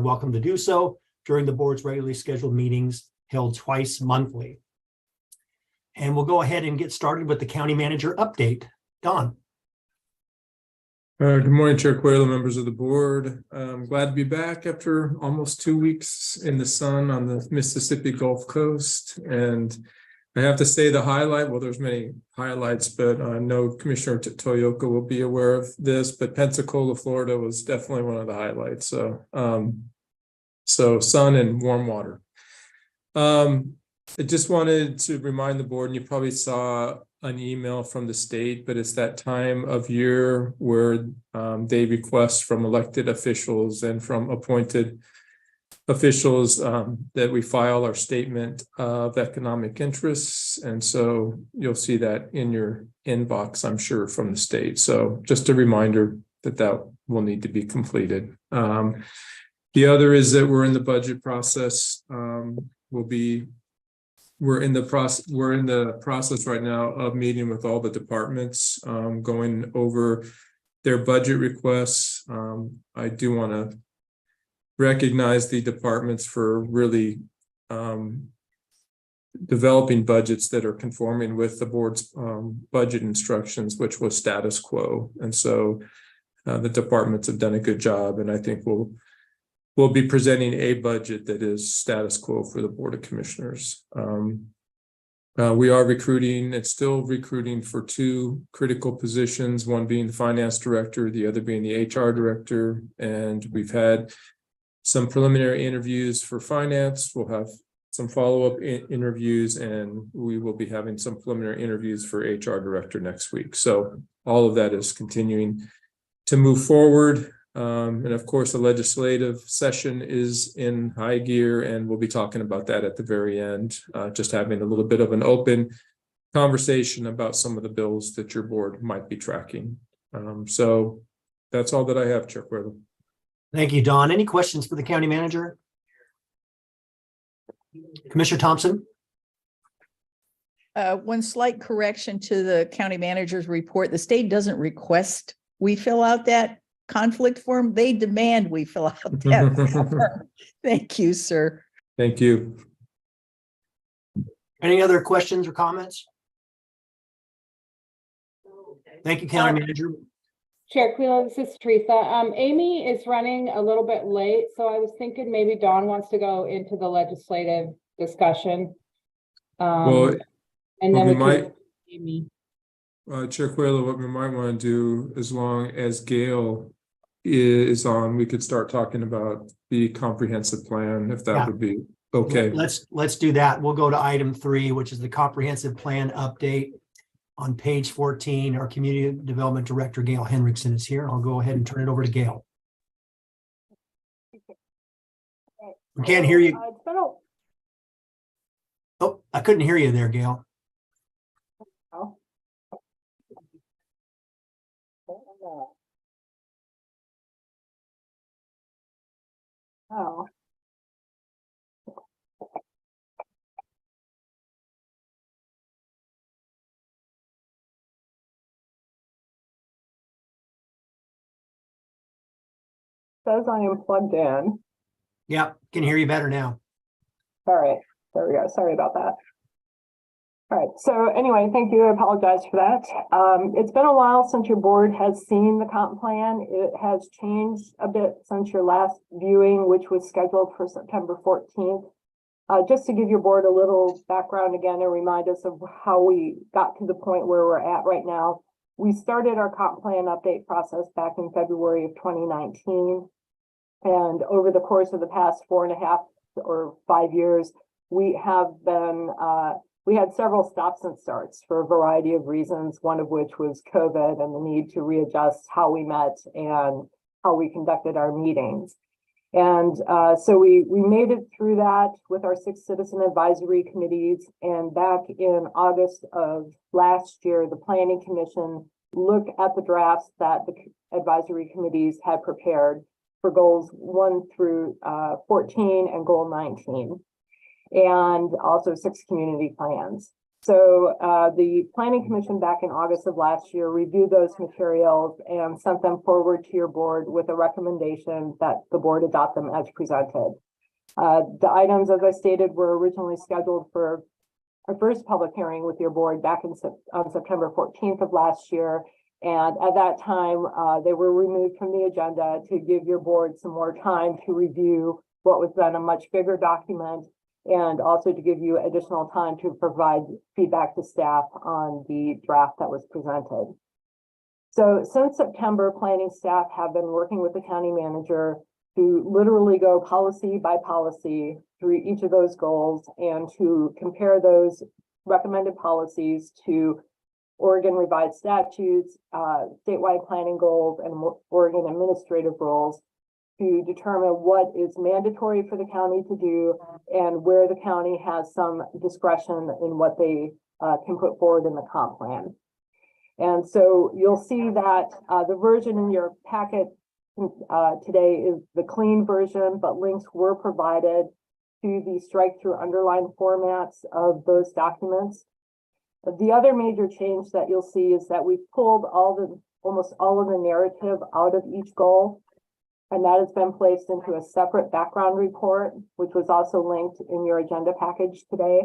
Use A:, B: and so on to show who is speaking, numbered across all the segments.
A: welcome to do so during the board's regularly scheduled meetings held twice monthly. And we'll go ahead and get started with the county manager update. Don.
B: Good morning, Chair Coelho, members of the board. I'm glad to be back after almost 2 weeks in the sun on the Mississippi Gulf Coast. And I have to say the highlight, well, there's many highlights, but I know Commissioner Toyoka will be aware of this, but Pensacola, Florida was definitely one of the highlights. So sun and warm water. I just wanted to remind the board, and you probably saw an email from the state, but it's that time of year where they request from elected officials and from appointed officials that we file our statement of economic interests. And so you'll see that in your inbox, I'm sure, from the state. So just a reminder that that will need to be completed. The other is that we're in the budget process. We're in the process right now of meeting with all the departments, going over their budget requests. I do want to recognize the departments for really developing budgets that are conforming with the board's budget instructions, which was status quo. And so the departments have done a good job, and I think we'll be presenting a budget that is status quo for the Board of Commissioners. We are recruiting and still recruiting for 2 critical positions, one being the finance director, the other being the HR director. And we've had some preliminary interviews for finance. We'll have some follow-up interviews, and we will be having some preliminary interviews for HR director next week. So all of that is continuing to move forward. And of course, the legislative session is in high gear, and we'll be talking about that at the very end, just having a little bit of an open conversation about some of the bills that your board might be tracking. So that's all that I have, Chair Coelho.
A: Thank you, Don. Any questions for the county manager? Commissioner Thompson?
C: One slight correction to the county manager's report. The state doesn't request we fill out that conflict form. They demand we fill out that form. Thank you, sir.
B: Thank you.
A: Any other questions or comments? Thank you, county manager.
D: Chair Coelho, this is Teresa. Amy is running a little bit late, so I was thinking maybe Dawn wants to go into the legislative discussion.
B: Well,
D: and then we
B: might,
D: Amy.
B: Chair Coelho, what we might want to do, as long as Gail is on, we could start talking about the comprehensive plan, if that would be okay.
A: Let's do that. We'll go to item 3, which is the comprehensive plan update. On page 14, our community development director, Gail Henriksen, is here. I'll go ahead and turn it over to Gail. We can't hear you. Oh, I couldn't hear you there, Gail.
D: Oh.
E: Says I am plugged in.
A: Yeah, can hear you better now.
E: All right, there we go. Sorry about that. All right, so anyway, thank you. I apologize for that. It's been a while since your board has seen the comp plan. It has changed a bit since your last viewing, which was scheduled for September 14th. Just to give your board a little background again and remind us of how we got to the point where we're at right now. We started our comp plan update process back in February of 2019. And over the course of the past 4.5 or 5 years, we have been, we had several stops and starts for a variety of reasons, one of which was COVID and the need to readjust how we met and how we conducted our meetings. And so we made it through that with our 6 citizen advisory committees. And back in August of last year, the Planning Commission looked at the drafts that the advisory committees had prepared for goals 1 through 14 and goal 19, and also 6 community plans. So the Planning Commission back in August of last year reviewed those materials and sent them forward to your board with a recommendation that the board adopt them as presented. The items, as I stated, were originally scheduled for our first public hearing with your board back on September 14th of last year. And at that time, they were removed from the agenda to give your board some more time to review what was then a much bigger document, and also to give you additional time to provide feedback to staff on the draft that was presented. So since September, planning staff have been working with the county manager to literally go policy by policy through each of those goals and to compare those recommended policies to Oregon revised statutes, statewide planning goals, and Oregon administrative rules to determine what is mandatory for the county to do and where the county has some discretion in what they can put forward in the comp plan. And so you'll see that the version in your packet today is the clean version, but links were provided to the strike through underline formats of those documents. The other major change that you'll see is that we've pulled almost all of the narrative out of each goal, and that has been placed into a separate background report, which was also linked in your agenda package today.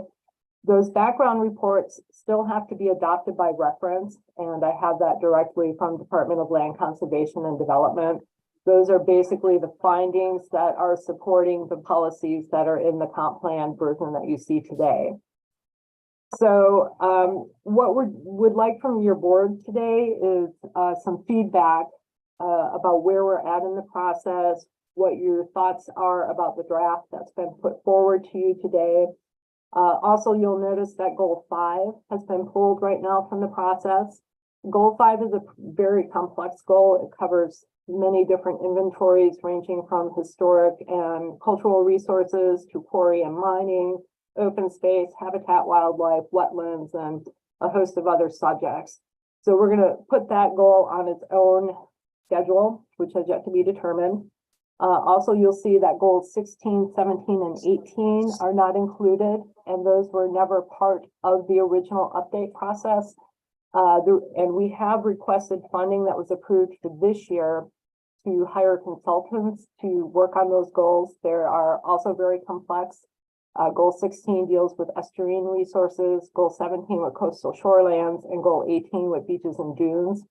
E: Those background reports still have to be adopted by reference, and I have that directly from Department of Land Conservation and Development. Those are basically the findings that are supporting the policies that are in the comp plan version that you see today. So what we would like from your board today is some feedback about where we're at in the process, what your thoughts are about the draft that's been put forward to you today. Also, you'll notice that goal 5 has been pulled right now from the process. Goal 5 is a very complex goal. It covers many different inventories ranging from historic and cultural resources to quarry and mining, open space, habitat, wildlife, wetlands, and a host of other subjects. So we're going to put that goal on its own schedule, which has yet to be determined. Also, you'll see that goals 16, 17, and 18 are not included, and those were never part of the original update process. And we have requested funding that was approved for this year to hire consultants to work on those goals. They are also very complex. Goal 16 deals with estuarine resources, goal 17 with coastal shorelands, and goal 18 with beaches and dunes.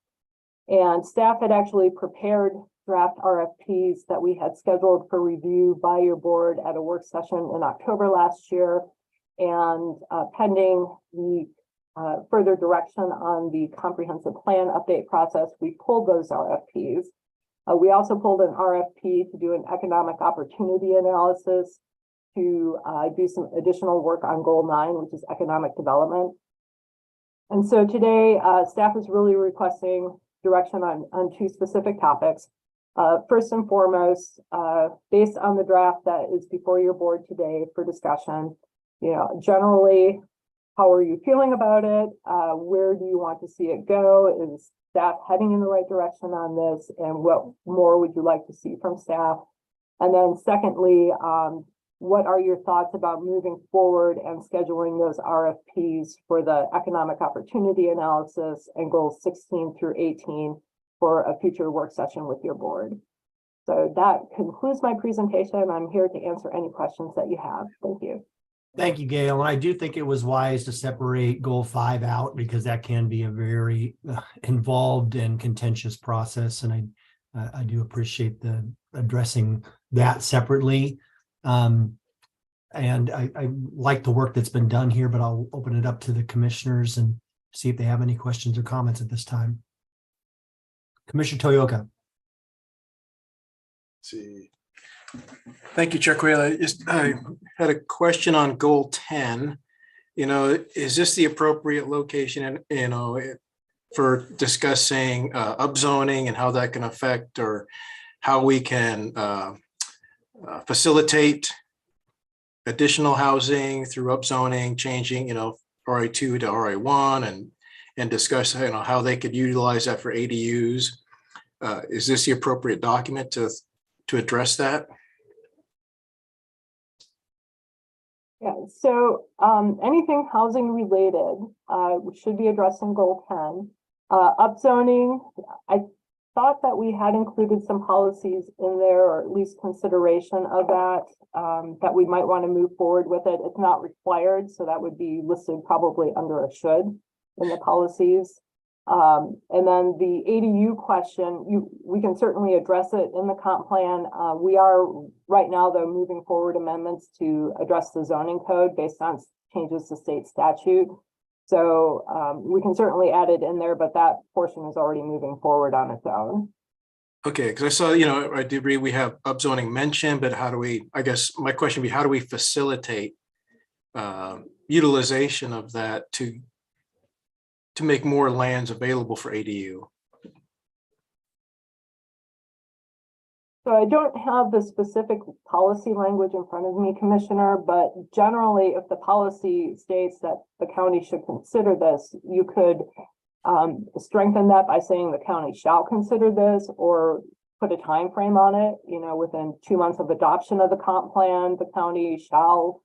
E: And staff had actually prepared draft RFPs that we had scheduled for review by your board at a work session in October last year. And pending the further direction on the comprehensive plan update process, we pulled those RFPs. We also pulled an RFP to do an economic opportunity analysis to do some additional work on goal 9, which is economic development. And so today, staff is really requesting direction on 2 specific topics. First and foremost, based on the draft that is before your board today for discussion, generally, how are you feeling about it? Where do you want to see it go? Is staff heading in the right direction on this? And what more would you like to see from staff? And then secondly, what are your thoughts about moving forward and scheduling those RFPs for the economic opportunity analysis and goals 16 through 18 for a future work session with your board? So that concludes my presentation. I'm here to answer any questions that you have. Thank you.
A: Thank you, Gail. And I do think it was wise to separate goal 5 out because that can be a very involved and contentious process. And I do appreciate the addressing that separately. And I like the work that's been done here, but I'll open it up to the commissioners and see if they have any questions or comments at this time. Commissioner Toyoka.
F: See. Thank you, Chair Quayle. I had a question on goal 10. Is this the appropriate location for discussing upzoning and how that can affect or how we can facilitate additional housing through upzoning, changing, RA2 to RA1 and discuss, how they could utilize that for ADUs. Is this the appropriate document to address that?
E: Yeah, so anything housing related should be addressed in goal 10. Upzoning, I thought that we had included some policies in there, or at least consideration of that, that we might want to move forward with it. It's not required, so that would be listed probably under a should in the policies. And then the ADU question, we can certainly address it in the comp plan. We are right now, though, moving forward amendments to address the zoning code based on changes to state statute. So we can certainly add it in there, but that portion is already moving forward on its own.
F: Okay, because I saw, you know, I do agree we have upzoning mentioned, but how do we, I guess my question would be, how do we facilitate utilization of that to make more lands available for ADU?
E: So I don't have the specific policy language in front of me, Commissioner, but generally, if the policy states that the county should consider this, you could strengthen that by saying the county shall consider this, or put a time frame on it. You know, within 2 months of adoption of the comp plan, the county shall,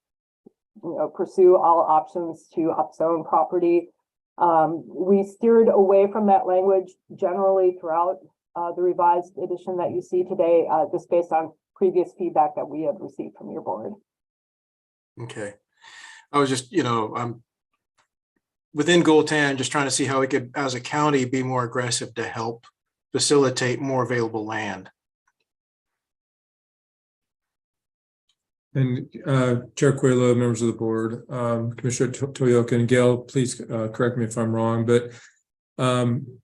E: you know, pursue all options to upzone property. We steered away from that language generally throughout the revised edition that you see today, just based on previous feedback that we have received from your board.
F: Okay. I was just, you know, I'm within goal 10, just trying to see how we could, as a county, be more aggressive to help facilitate more available land.
B: And Chair Coelho, members of the board, Commissioner Toyoka and Gail, please correct me if I'm wrong, but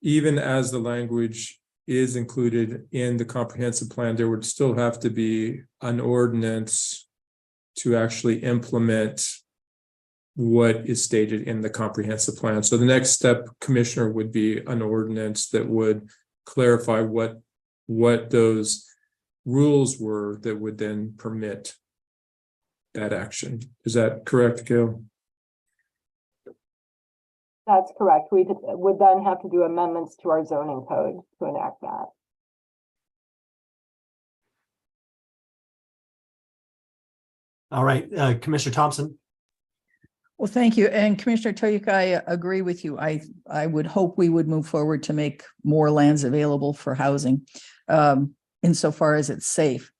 B: even as the language is included in the comprehensive plan, there would still have to be an ordinance to actually implement what is stated in the comprehensive plan. So the next step, Commissioner, would be an ordinance that would clarify what those rules were that would then permit that action. Is that correct, Gail?
E: That's correct. We would then have to do amendments to our zoning code to enact that.
A: All right, Commissioner Thompson.
C: Well, thank you. And Commissioner Toyuka, I agree with you. I would hope we would move forward to make more lands available for housing, insofar as it's safe.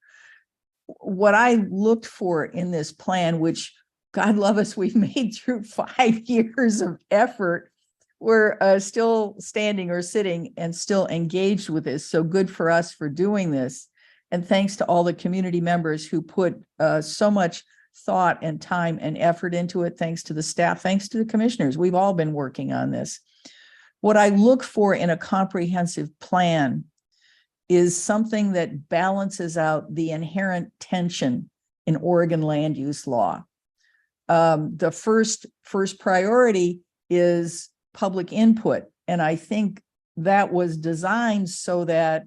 C: What I looked for in this plan, which God love us, we've made through 5 years of effort, we're still standing or sitting and still engaged with this. So good for us for doing this. And thanks to all the community members who put so much thought and time and effort into it. Thanks to the staff, thanks to the commissioners. We've all been working on this. What I look for in a comprehensive plan is something that balances out the inherent tension in Oregon land use law. The first priority is public input. And I think that was designed so that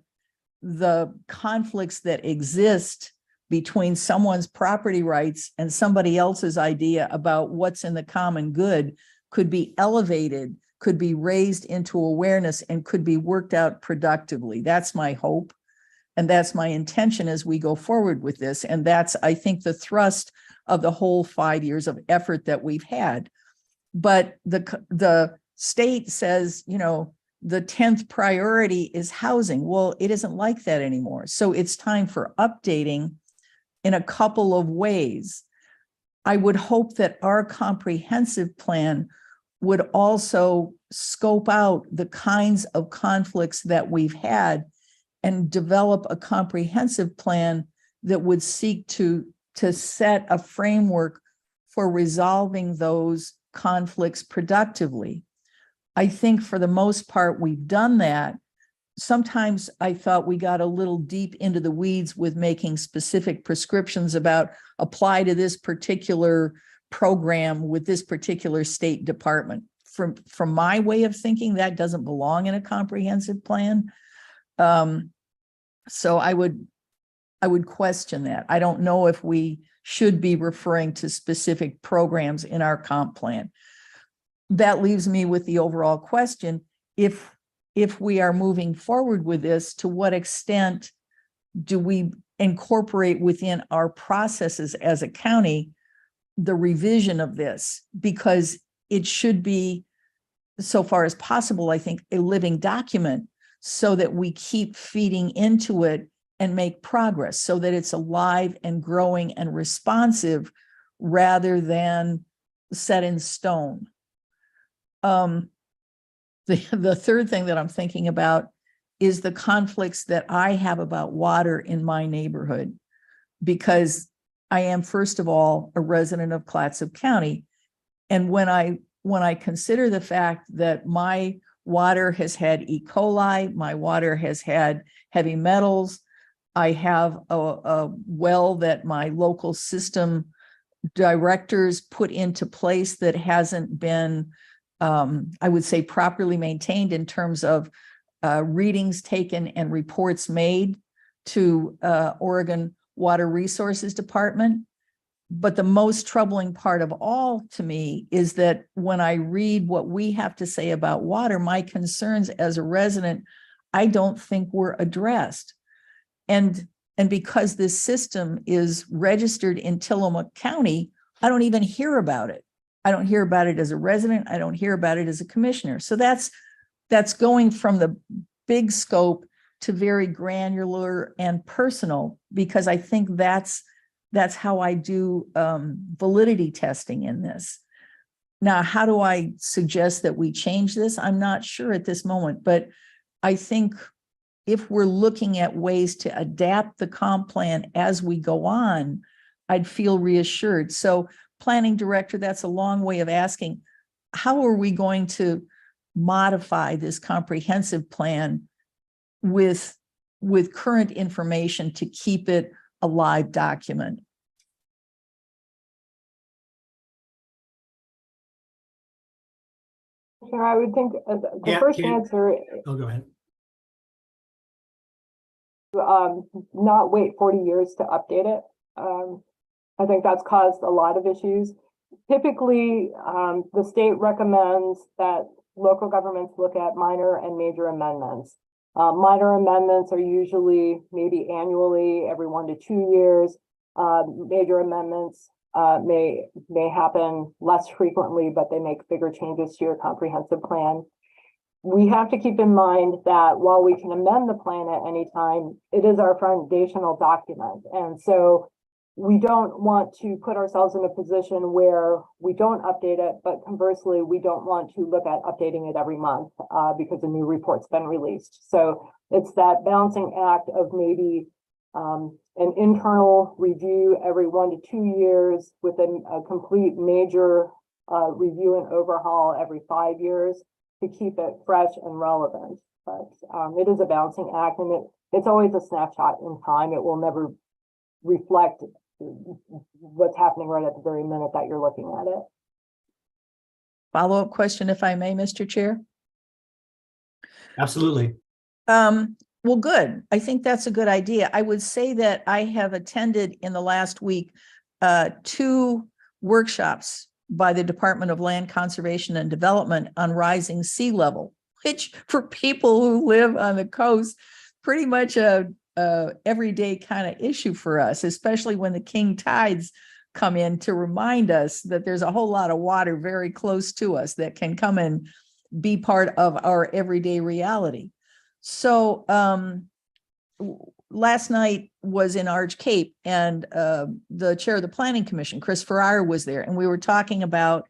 C: the conflicts that exist between someone's property rights and somebody else's idea about what's in the common good could be elevated, could be raised into awareness, and could be worked out productively. That's my hope. And that's my intention as we go forward with this. And that's, I think, the thrust of the whole 5 years of effort that we've had. But the state says, you know, the 10th priority is housing. Well, it isn't like that anymore. So it's time for updating in a couple of ways. I would hope that our comprehensive plan would also scope out the kinds of conflicts that we've had and develop a comprehensive plan that would seek to set a framework for resolving those conflicts productively. I think for the most part, we've done that. Sometimes I thought we got a little deep into the weeds with making specific prescriptions about apply to this particular program with this particular state department. From my way of thinking, that doesn't belong in a comprehensive plan. So I would question that. I don't know if we should be referring to specific programs in our comp plan. That leaves me with the overall question. If we are moving forward with this, to what extent do we incorporate within our processes as a county the revision of this, because it should be, so far as possible, I think, a living document so that we keep feeding into it and make progress so that it's alive and growing and responsive rather than set in stone. The third thing that I'm thinking about is the conflicts that I have about water in my neighborhood, because I am, first of all, a resident of Clatsop County. And when I consider the fact that my water has had E. coli, my water has had heavy metals, I have a well that my local system directors put into place that hasn't been, I would say, properly maintained in terms of readings taken and reports made to Oregon Water Resources Department. But the most troubling part of all to me is that when I read what we have to say about water, my concerns as a resident, I don't think were addressed. And because this system is registered in Tillamook County, I don't even hear about it. I don't hear about it as a resident. I don't hear about it as a commissioner. So that's going from the big scope to very granular and personal, because I think that's how I do validity testing in this. Now, how do I suggest that we change this? I'm not sure at this moment, but I think if we're looking at ways to adapt the comp plan as we go on, I'd feel reassured. So, planning director, that's a long way of asking, how are we going to modify this comprehensive plan with current information to keep it a live document?
E: Sure, I would think the
A: Yeah,
E: first
A: Kate.
E: answer,
A: Oh, go ahead.
E: not wait 40 years to update it. I think that's caused a lot of issues. Typically, the state recommends that local governments look at minor and major amendments. Minor amendments are usually maybe annually, every 1 to 2 years. Major amendments may happen less frequently, but they make bigger changes to your comprehensive plan. We have to keep in mind that while we can amend the plan at any time, it is our foundational document. And so we don't want to put ourselves in a position where we don't update it, but conversely, we don't want to look at updating it every month because a new report's been released. So it's that balancing act of maybe an internal review every 1 to 2 years with a complete major review and overhaul every 5 years to keep it fresh and relevant. But it is a balancing act, and it's always a snapshot in time. It will never reflect what's happening right at the very minute that you're looking at it.
C: Follow-up question, if I may, Mr. Chair?
A: Absolutely.
C: Well, good. I think that's a good idea. I would say that I have attended in the last week 2 workshops by the Department of Land Conservation and Development on rising sea level, which for people who live on the coast, pretty much a everyday kind of issue for us, especially when the king tides come in to remind us that there's a whole lot of water very close to us that can come and be part of our everyday reality. So last night was in Arch Cape, and the chair of the Planning Commission, Chris Farrar, was there, and we were talking about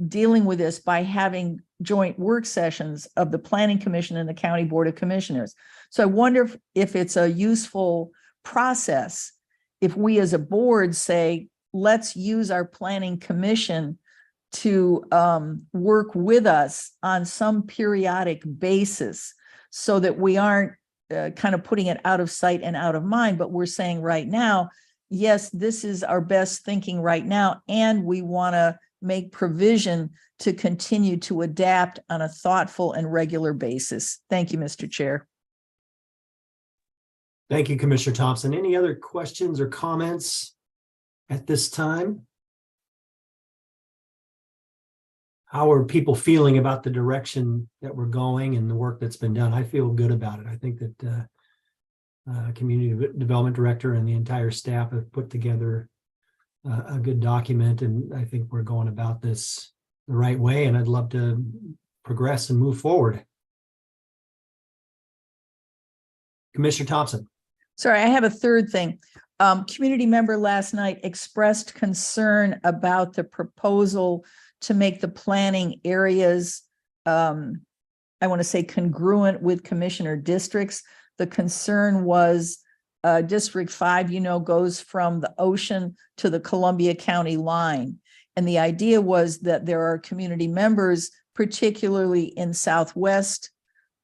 C: dealing with this by having joint work sessions of the Planning Commission and the County Board of Commissioners. So I wonder if it's a useful process if we as a board say, let's use our Planning Commission to work with us on some periodic basis so that we aren't kind of putting it out of sight and out of mind, but we're saying right now, yes, this is our best thinking right now, and we want to make provision to continue to adapt on a thoughtful and regular basis. Thank you, Mr. Chair.
A: Thank you, Commissioner Thompson. Any other questions or comments at this time? How are people feeling about the direction that we're going and the work that's been done? I feel good about it. I think that Community Development Director and the entire staff have put together a good document, and I think we're going about this the right way, and I'd love to progress and move forward. Commissioner Thompson.
C: Sorry, I have a third thing. Community member last night expressed concern about the proposal to make the planning areas, I want to say congruent with commissioner districts. The concern was District 5, goes from the ocean to the Columbia County line. And the idea was that there are community members, particularly in southwest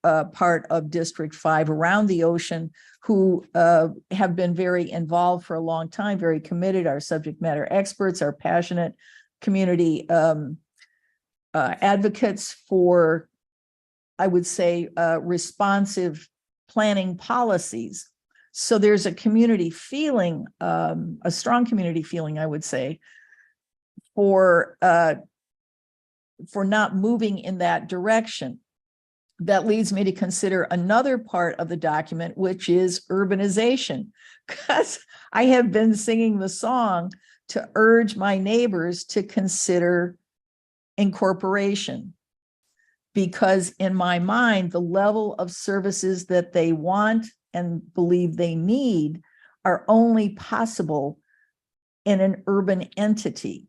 C: part of District 5 around the ocean, who have been very involved for a long time, very committed, are subject matter experts, are passionate community advocates for, I would say, responsive planning policies. So there's a community feeling, a strong community feeling, I would say, for not moving in that direction. That leads me to consider another part of the document, which is urbanization, because I have been singing the song to urge my neighbors to consider incorporation. Because in my mind, the level of services that they want and believe they need are only possible in an urban entity.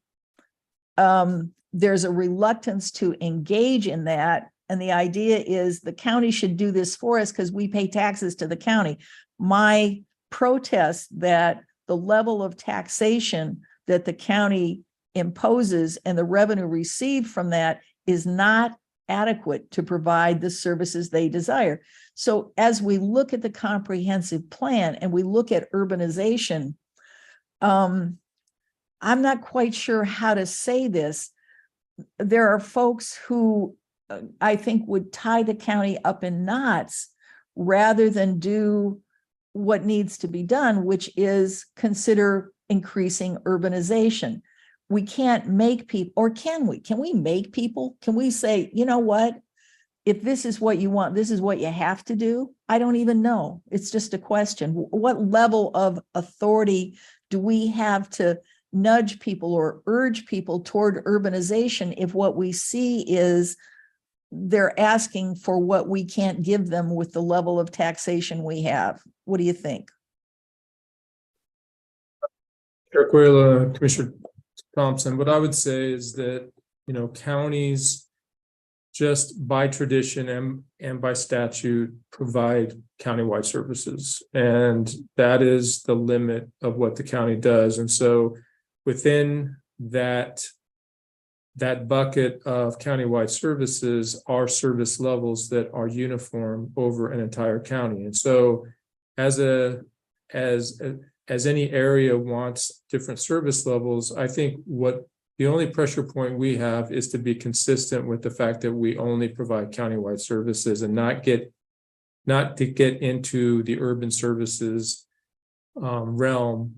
C: There's a reluctance to engage in that. And the idea is the county should do this for us because we pay taxes to the county. My protest that the level of taxation that the county imposes and the revenue received from that is not adequate to provide the services they desire. So as we look at the comprehensive plan and we look at urbanization, I'm not quite sure how to say this. There are folks who I think would tie the county up in knots rather than do what needs to be done, which is consider increasing urbanization. We can't make people, or can we? Can we make people? Can we say, you know what? If this is what you want, this is what you have to do? I don't even know. It's just a question. What level of authority do we have to nudge people or urge people toward urbanization if what we see is they're asking for what we can't give them with the level of taxation we have? What do you think?
B: Chair Quayla, Commissioner Thompson, what I would say is that, counties just by tradition and by statute provide countywide services. And that is the limit of what the county does. And so within that bucket of countywide services are service levels that are uniform over an entire county. And so as any area wants different service levels, I think the only pressure point we have is to be consistent with the fact that we only provide countywide services and not to get into the urban services realm.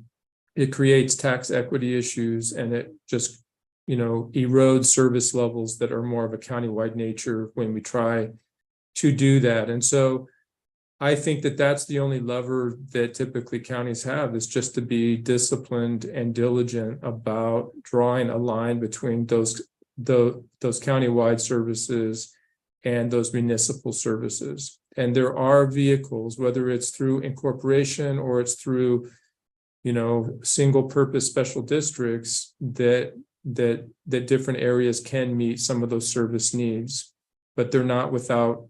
B: It creates tax equity issues, and it just erode service levels that are more of a countywide nature when we try to do that. And so I think that that's the only lever that typically counties have, is just to be disciplined and diligent about drawing a line between those countywide services and those municipal services. And there are vehicles, whether it's through incorporation or it's through, single purpose special districts, that different areas can meet some of those service needs, but they're not without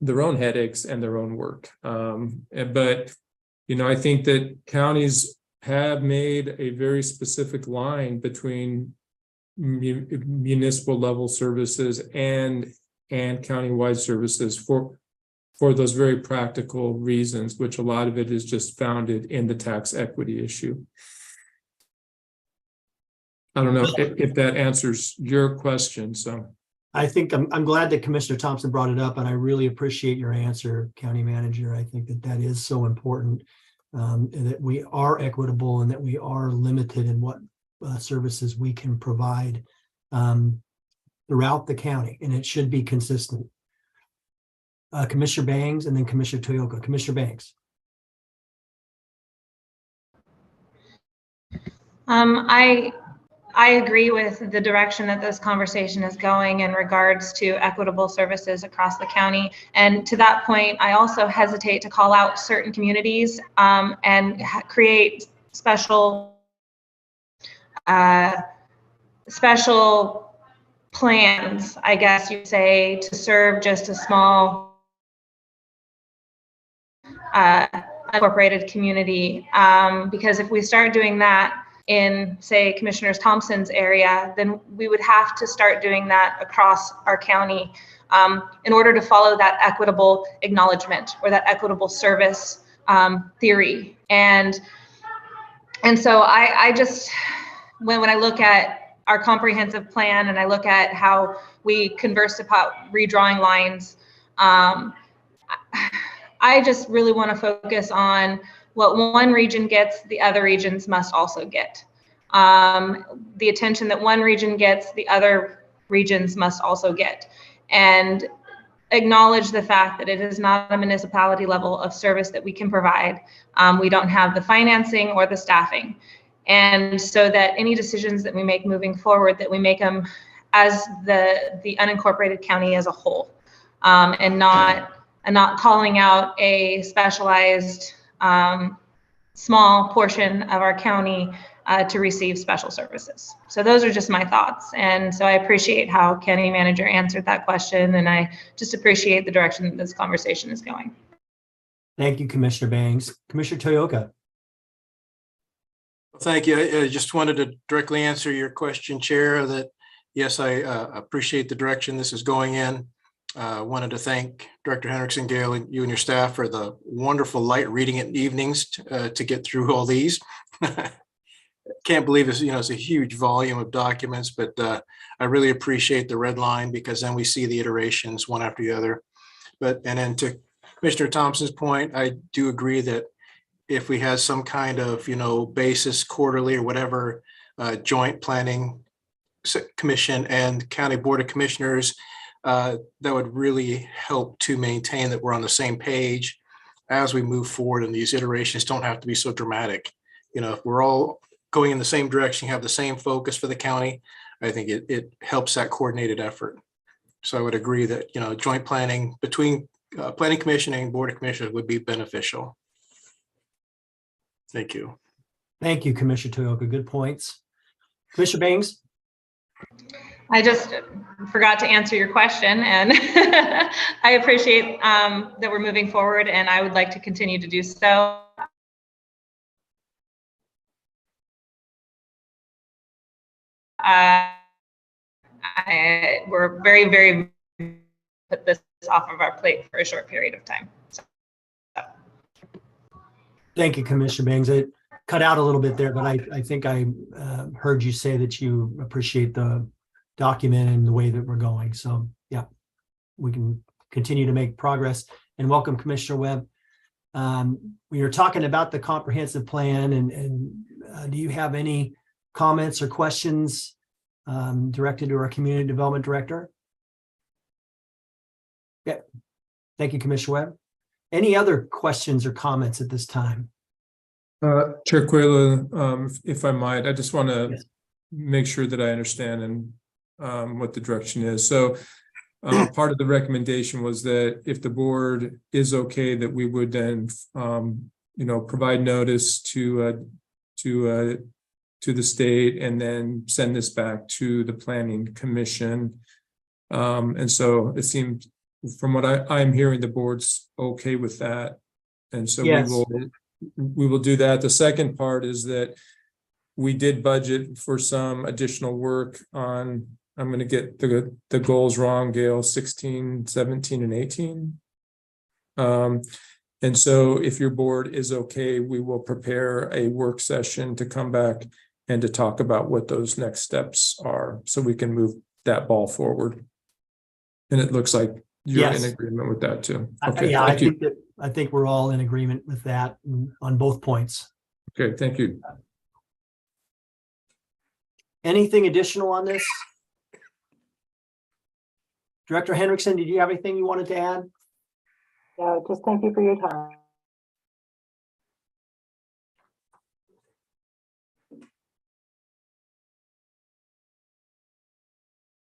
B: their own headaches and their own work. But I think that counties have made a very specific line between municipal level services and countywide services for those very practical reasons, which a lot of it is just founded in the tax equity issue. I don't know if that answers your question. So
A: I think I'm glad that Commissioner Thompson brought it up, and I really appreciate your answer, County Manager. I think that is so important, that we are equitable and that we are limited in what services we can provide throughout the county, and it should be consistent. Commissioner Bangs and then Commissioner Toyoka. Commissioner Bangs.
G: I agree with the direction that this conversation is going in regards to equitable services across the county. And to that point, I also hesitate to call out certain communities and create special plans, I guess you'd say, to serve just a small unincorporated community. Because if we start doing that in, say, Commissioner Thompson's area, then we would have to start doing that across our county in order to follow that equitable acknowledgement or that equitable service theory. And so I just, when I look at our comprehensive plan and I look at how we conversed about redrawing lines, I just really want to focus on what one region gets, the other regions must also get. The attention that one region gets, the other regions must also get. And acknowledge the fact that it is not a municipality level of service that we can provide. We don't have the financing or the staffing. And so that any decisions that we make moving forward, that we make them as the unincorporated county as a whole, and not calling out a specialized small portion of our county to receive special services. So those are just my thoughts. And so I appreciate how County Manager answered that question. And I just appreciate the direction that this conversation is going.
A: Thank you, Commissioner Bangs. Commissioner Toyoka.
F: Thank you. I just wanted to directly answer your question, Chair, that yes, I appreciate the direction this is going in. Wanted to thank Director Henriksen, Gail, and you and your staff for the wonderful light reading in the evenings to get through all these. Can't believe it's, it's a huge volume of documents, but I really appreciate the red line because then we see the iterations one after the other. And then to Commissioner Thompson's point, I do agree that if we had some kind of, basis quarterly or whatever, joint planning commission and county board of commissioners, that would really help to maintain that we're on the same page as we move forward, and these iterations don't have to be so dramatic. If we're all going in the same direction, have the same focus for the county, I think it helps that coordinated effort. So I would agree that, joint planning between planning commission and board of commissioners would be beneficial. Thank you.
A: Thank you, Commissioner Toyoka. Good points. Commissioner Bangs.
G: I just forgot to answer your question, and I appreciate that we're moving forward, and I would like to continue to do so. We're very, very put this off of our plate for a short period of time. So.
A: Thank you, Commissioner Bangs. It cut out a little bit there, but I think I heard you say that you appreciate the document and the way that we're going. So yeah, we can continue to make progress. And welcome, Commissioner Webb. We are talking about the comprehensive plan, and do you have any comments or questions directed to our community development director? Yeah, thank you, Commissioner Webb. Any other questions or comments at this time?
B: Chair Quayla, if I might, I just want to
A: Yes.
B: make sure that I understand and what the direction is. So part of the recommendation was that if the board is okay, that we would then, provide notice to the state and then send this back to the Planning Commission. And so it seems, from what I'm hearing, the board's okay with that. And so
A: Yes.
B: we will do that. The second part is that we did budget for some additional work on, I'm going to get the goals wrong, Gail, 16, 17, and 18. And so if your board is okay, we will prepare a work session to come back and to talk about what those next steps are so we can move that ball forward. And it looks like you're
A: Yes.
B: in agreement with that too. Okay,
A: Yeah,
B: thank you.
A: I think we're all in agreement with that on both points.
B: Okay, thank you.
A: Anything additional on this? Director Henriksen, did you have anything you wanted to add?
E: Yeah, just thank you for your time.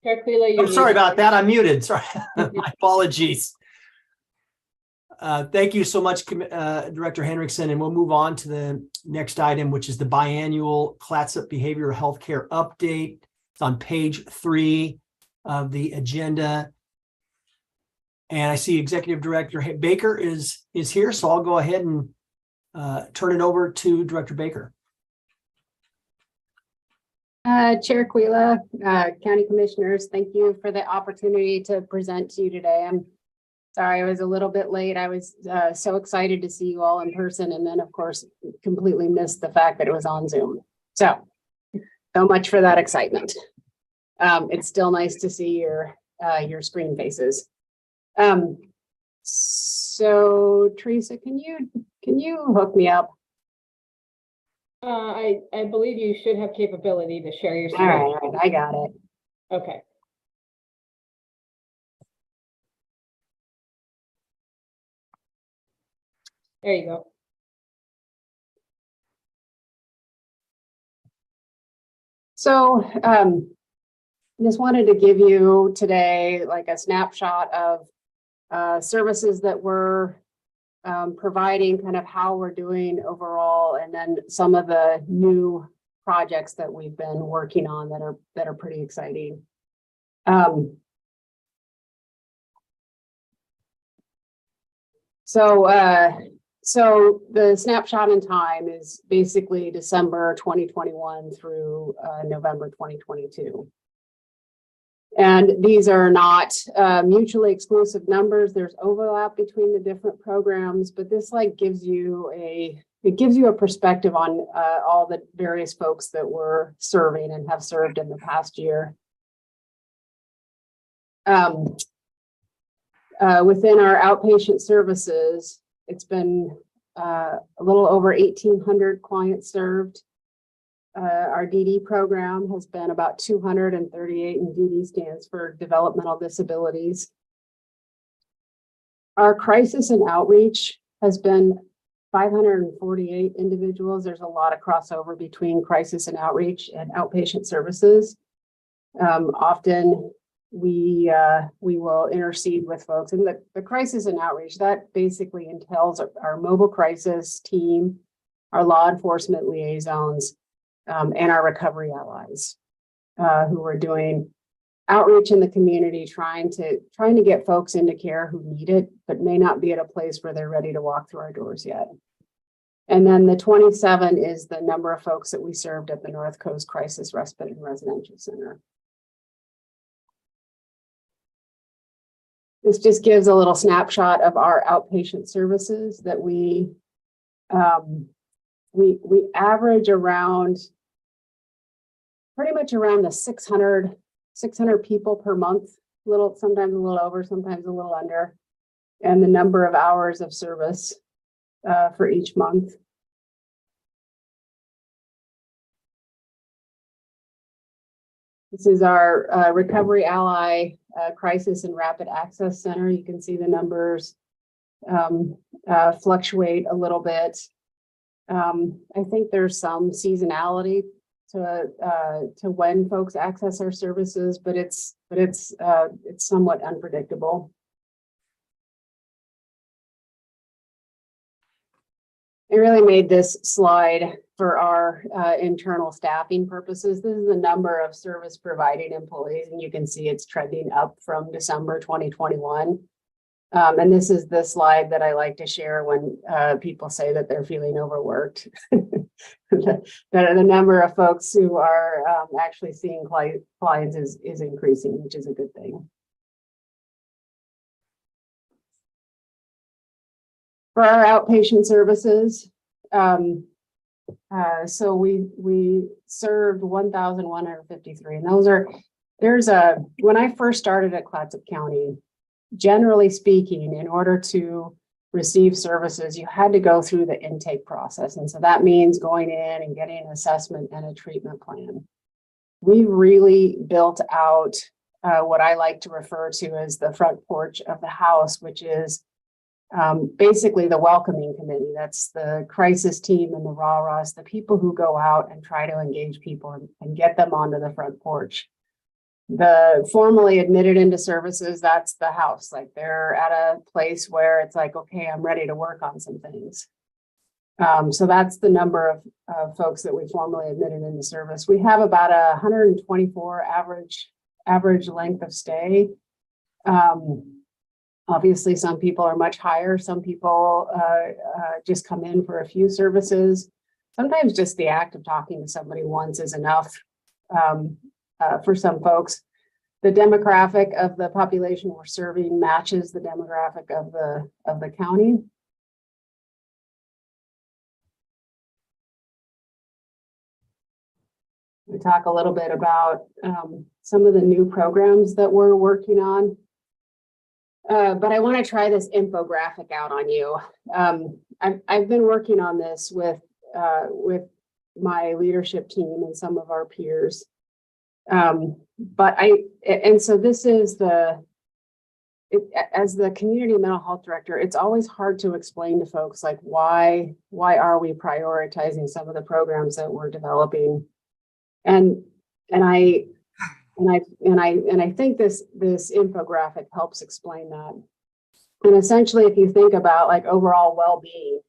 D: Chair Quila, you're
A: I'm sorry
D: muted.
A: about that. I'm muted. Sorry. My apologies. Thank you so much, Director Henriksen, and we'll move on to the next item, which is the biannual Clatsop Behavioral Healthcare Update. It's on page 3 of the agenda. And I see Executive Director Baker is here, so I'll go ahead and turn it over to Director Baker.
H: Chair Quila, County Commissioners, thank you for the opportunity to present to you today. I'm sorry I was a little bit late. I was so excited to see you all in person, and then of course completely missed the fact that it was on Zoom. So much for that excitement. It's still nice to see your screen faces. So Teresa, can you hook me up?
D: I believe you should have capability to share your screen.
H: All right, I got it.
D: Okay. There you go.
H: So, just wanted to give you today like a snapshot of services that we're providing, kind of how we're doing overall, and then some of the new projects that we've been working on that are pretty exciting. So the snapshot in time is basically December 2021 through November 2022. And these are not mutually exclusive numbers. There's overlap between the different programs, but this like gives you a perspective on all the various folks that we're serving and have served in the past year. Within our outpatient services, it's been a little over 1,800 clients served. Our DD program has been about 238, and DD stands for developmental disabilities. Our crisis and outreach has been 548 individuals. There's a lot of crossover between crisis and outreach and outpatient services. Often we will intercede with folks, and the crisis and outreach, that basically entails our mobile crisis team, our law enforcement liaisons, and our recovery allies, who are doing outreach in the community, trying to get folks into care who need it, but may not be at a place where they're ready to walk through our doors yet. And then the 27 is the number of folks that we served at the North Coast Crisis Respite and Residential Center. This just gives a little snapshot of our outpatient services that we average around, pretty much around the 600 people per month, sometimes a little over, sometimes a little under, and the number of hours of service for each month. This is our Recovery Ally Crisis and Rapid Access Center. You can see the numbers fluctuate a little bit. I think there's some seasonality to when folks access our services, but it's somewhat unpredictable. I really made this slide for our internal staffing purposes. This is the number of service providing employees, and you can see it's trending up from December 2021. And this is the slide that I like to share when people say that they're feeling overworked. The number of folks who are actually seeing clients is increasing, which is a good thing. For our outpatient services, so we served 1,153, and when I first started at Clatsop County, generally speaking, in order to receive services, you had to go through the intake process. And so that means going in and getting an assessment and a treatment plan. We really built out what I like to refer to as the front porch of the house, which is basically the welcoming committee. That's the crisis team and the rah-rahs, the people who go out and try to engage people and get them onto the front porch. The formally admitted into services, that's the house. Like they're at a place where it's like, okay, I'm ready to work on some things. So that's the number of folks that we formally admitted into service. We have about 124 average length of stay. Obviously, some people are much higher. Some people just come in for a few services. Sometimes just the act of talking to somebody once is enough for some folks. The demographic of the population we're serving matches the demographic of the county. We talk a little bit about some of the new programs that we're working on. But I want to try this infographic out on you. I've been working on this with my leadership team and some of our peers. So this is as the community mental health director, it's always hard to explain to folks like why are we prioritizing some of the programs that we're developing. And I think this infographic helps explain that. And essentially, if you think about like overall well-being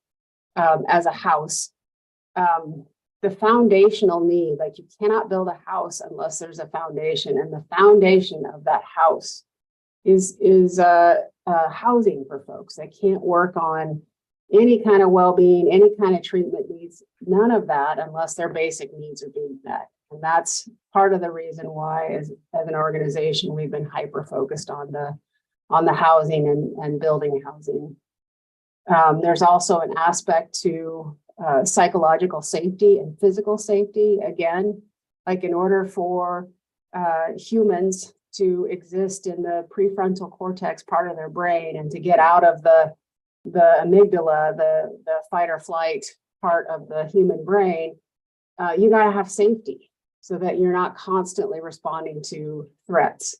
H: as a house, the foundational need, like you cannot build a house unless there's a foundation, and the foundation of that house is housing for folks. They can't work on any kind of well-being, any kind of treatment needs, none of that unless their basic needs are being met. And that's part of the reason why, as an organization, we've been hyper-focused on the housing and building housing. There's also an aspect to psychological safety and physical safety. Again, like in order for humans to exist in the prefrontal cortex part of their brain and to get out of the amygdala, the fight or flight part of the human brain, you got to have safety so that you're not constantly responding to threats.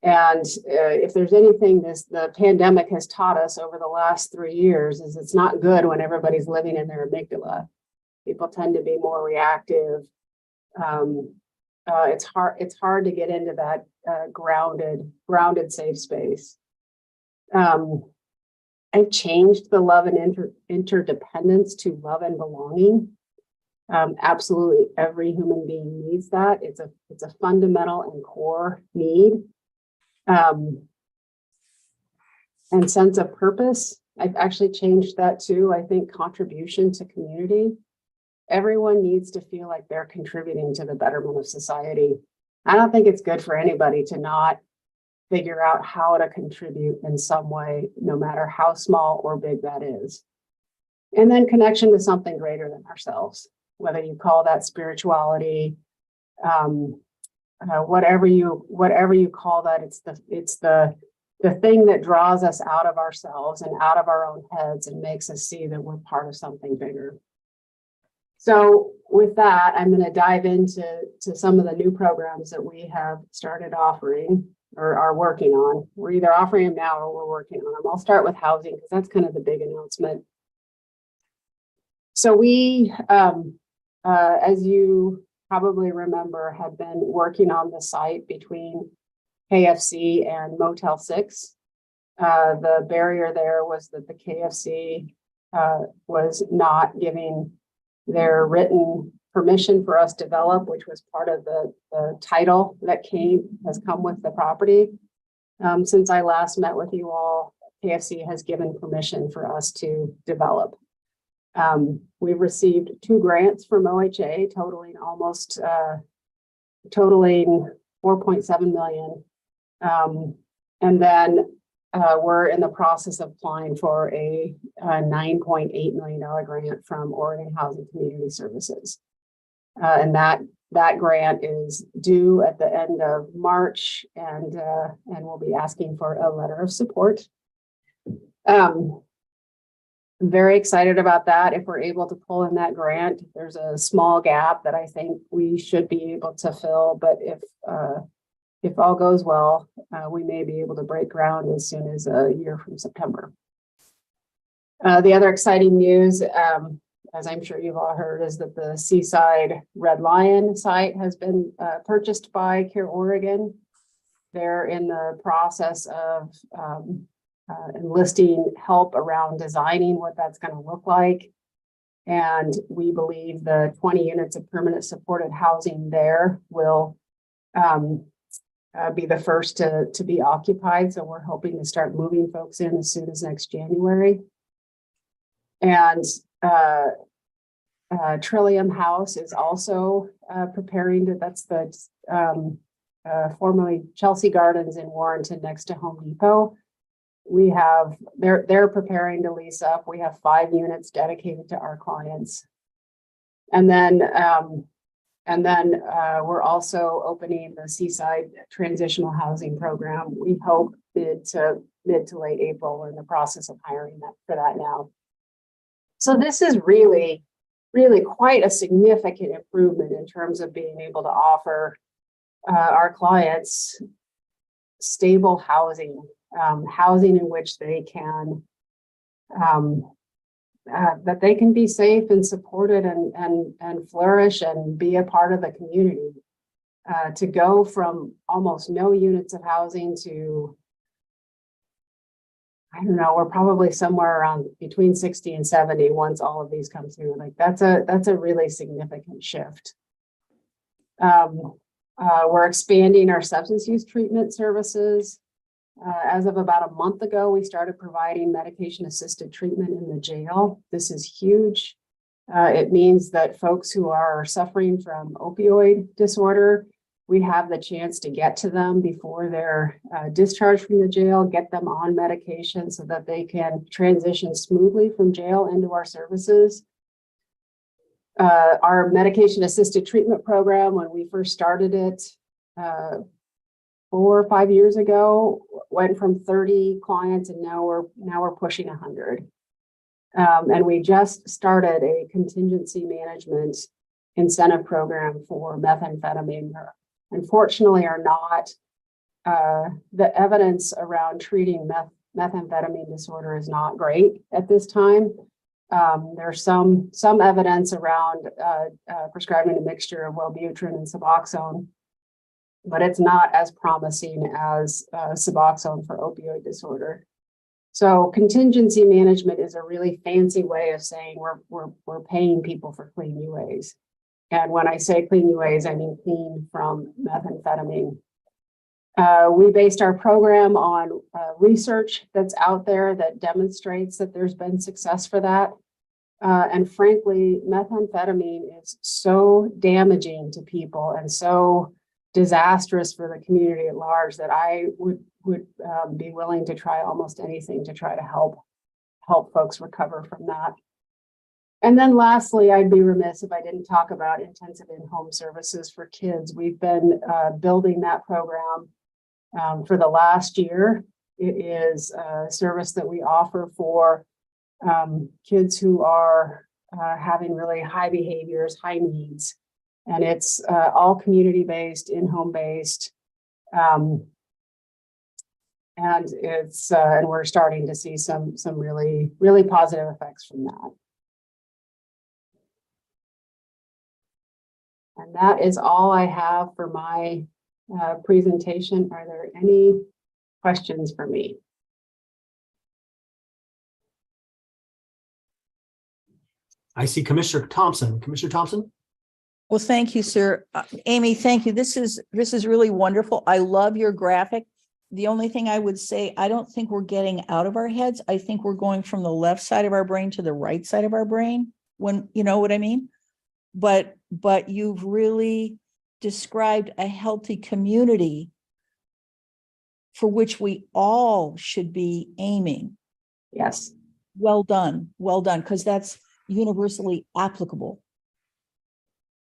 H: And if there's anything the pandemic has taught us over the last 3 years, is it's not good when everybody's living in their amygdala. People tend to be more reactive. It's hard to get into that grounded safe space. I've changed the love and interdependence to love and belonging. Absolutely every human being needs that. It's a fundamental and core need. And sense of purpose. I've actually changed that too. I think contribution to community. Everyone needs to feel like they're contributing to the betterment of society. I don't think it's good for anybody to not figure out how to contribute in some way, no matter how small or big that is. And then connection to something greater than ourselves, whether you call that spirituality, whatever you call that, it's the thing that draws us out of ourselves and out of our own heads and makes us see that we're part of something bigger. So with that, I'm going to dive into some of the new programs that we have started offering or are working on. We're either offering them now or we're working on them. I'll start with housing because that's kind of the big announcement. So we, as you probably remember, had been working on the site between KFC and Motel 6. The barrier there was that the KFC was not giving their written permission for us to develop, which was part of the title that has come with the property. Since I last met with you all, KFC has given permission for us to develop. We've received 2 grants from OHA totaling totaling 4.7 million. And then we're in the process of applying for a $9.8 million grant from Oregon Housing Community Services. And that grant is due at the end of March, and we'll be asking for a letter of support. I'm very excited about that. If we're able to pull in that grant, there's a small gap that I think we should be able to fill, but if all goes well, we may be able to break ground as soon as a year from September. The other exciting news, as I'm sure you've all heard, is that the Seaside Red Lion site has been purchased by Care Oregon. They're in the process of enlisting help around designing what that's going to look like. And we believe the 20 units of permanent supported housing there will be the first to be occupied. So we're hoping to start moving folks in as soon as next January. And Trillium House is also preparing to, that's the formerly Chelsea Gardens in Warrenton next to Home Depot. We have, they're preparing to lease up. We have 5 units dedicated to our clients. And then we're also opening the Seaside Transitional Housing Program. We hope mid to late April. We're in the process of hiring for that now. So this is really quite a significant improvement in terms of being able to offer our clients stable housing, housing in which they can that they can be safe and supported and flourish and be a part of the community. To go from almost no units of housing to, I don't know, we're probably somewhere around between 60 and 70 once all of these come through. Like that's a really significant shift. We're expanding our substance use treatment services. As of about a month ago, we started providing medication-assisted treatment in the jail. This is huge. It means that folks who are suffering from opioid disorder, we have the chance to get to them before they're discharged from the jail, get them on medication so that they can transition smoothly from jail into our services. Our medication-assisted treatment program, when we first started it 4 or 5 years ago, went from 30 clients and now we're pushing 100. And we just started a contingency management incentive program for methamphetamine. Unfortunately, are not the evidence around treating methamphetamine disorder is not great at this time. There's some evidence around prescribing a mixture of Wellbutrin and Suboxone, but it's not as promising as Suboxone for opioid disorder. So contingency management is a really fancy way of saying we're paying people for clean UAs. And when I say clean UAs, I mean clean from methamphetamine. We based our program on research that's out there that demonstrates that there's been success for that. And frankly, methamphetamine is so damaging to people and so disastrous for the community at large that I would be willing to try almost anything to try to help folks recover from that. And then lastly, I'd be remiss if I didn't talk about intensive in-home services for kids. We've been building that program for the last year. It is a service that we offer for kids who are having really high behaviors, high needs. And it's all community-based, in-home based. And it's and we're starting to see some really, really positive effects from that. And that is all I have for my presentation. Are there any questions for me?
A: I see Commissioner Thompson. Commissioner Thompson?
C: Well, thank you, sir. Amy, thank you. This is really wonderful. I love your graphic. The only thing I would say, I don't think we're getting out of our heads. I think we're going from the left side of our brain to the right side of our brain, when you know what I mean. But you've really described a healthy community for which we all should be aiming.
H: Yes.
C: Well done, because that's universally applicable.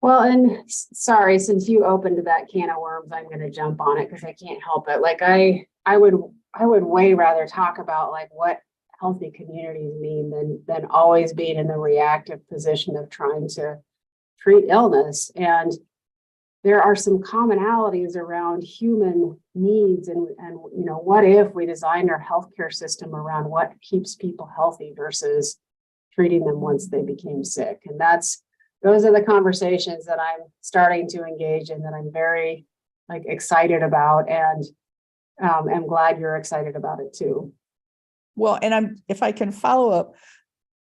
H: Well, and sorry, since you opened that can of worms, I'm going to jump on it because I can't help it. Like I would way rather talk about like what healthy communities mean than always being in the reactive position of trying to treat illness. And there are some commonalities around human needs and you know, what if we designed our healthcare system around what keeps people healthy versus treating them once they became sick. And those are the conversations that I'm starting to engage in, that I'm very excited about. And am glad you're excited about it too.
C: Well, and if I can follow up.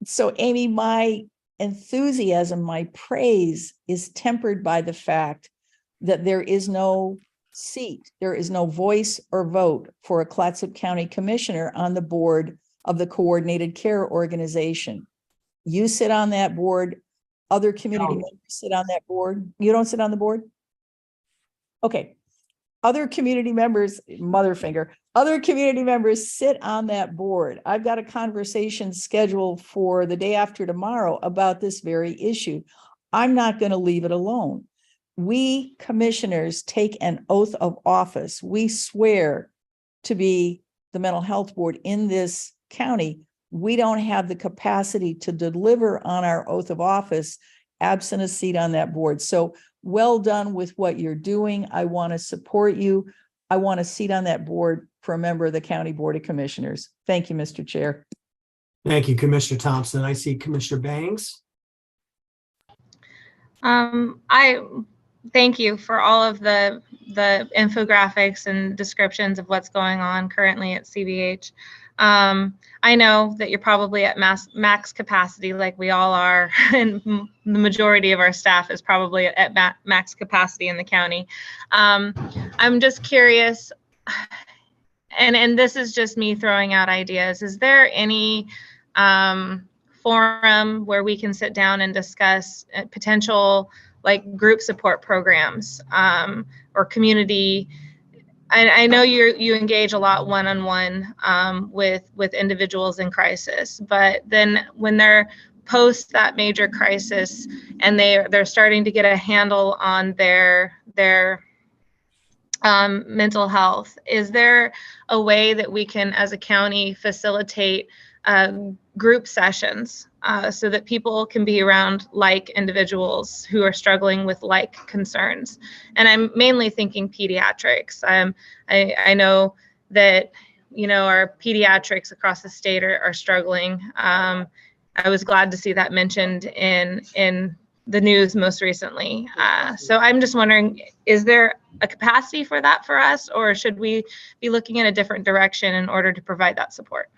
C: So Amy, my enthusiasm, my praise is tempered by the fact that there is no seat, there is no voice or vote for a Clatsop County Commissioner on the board of the Coordinated Care Organization. You sit on that board, other community members sit on that board. You don't sit on the board? Okay. Other community members, other community members sit on that board. I've got a conversation scheduled for the day after tomorrow about this very issue. I'm not going to leave it alone. We commissioners take an oath of office. We swear to be the mental health board in this county. We don't have the capacity to deliver on our oath of office absent a seat on that board. So well done with what you're doing. I want to support you. I want a seat on that board for a member of the County Board of Commissioners. Thank you, Mr. Chair.
A: Thank you, Commissioner Thompson. I see Commissioner Bangs.
G: I thank you for all of the infographics and descriptions of what's going on currently at CBH. I know that you're probably at max capacity like we all are, and the majority of our staff is probably at max capacity in the county. I'm just curious, and this is just me throwing out ideas. Is there any forum where we can sit down and discuss potential like group support programs or community? I know you engage a lot one-on-one with individuals in crisis, but then when they're post that major crisis and they're starting to get a handle on their mental health, is there a way that we can, as a county, facilitate group sessions so that people can be around like individuals who are struggling with like concerns? And I'm mainly thinking pediatrics. I know that, our pediatrics across the state are struggling. I was glad to see that mentioned in the news most recently. So I'm just wondering, is there a capacity for that for us, or should we be looking in a different direction in order to provide that support?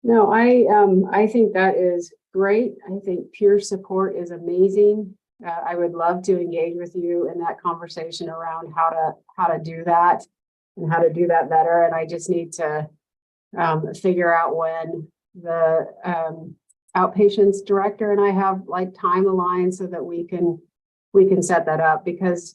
H: No, I think that is great. I think peer support is amazing. I would love to engage with you in that conversation around how to do that and how to do that better. And I just need to figure out when the outpatients director and I have like time aligned so that we can set that up, because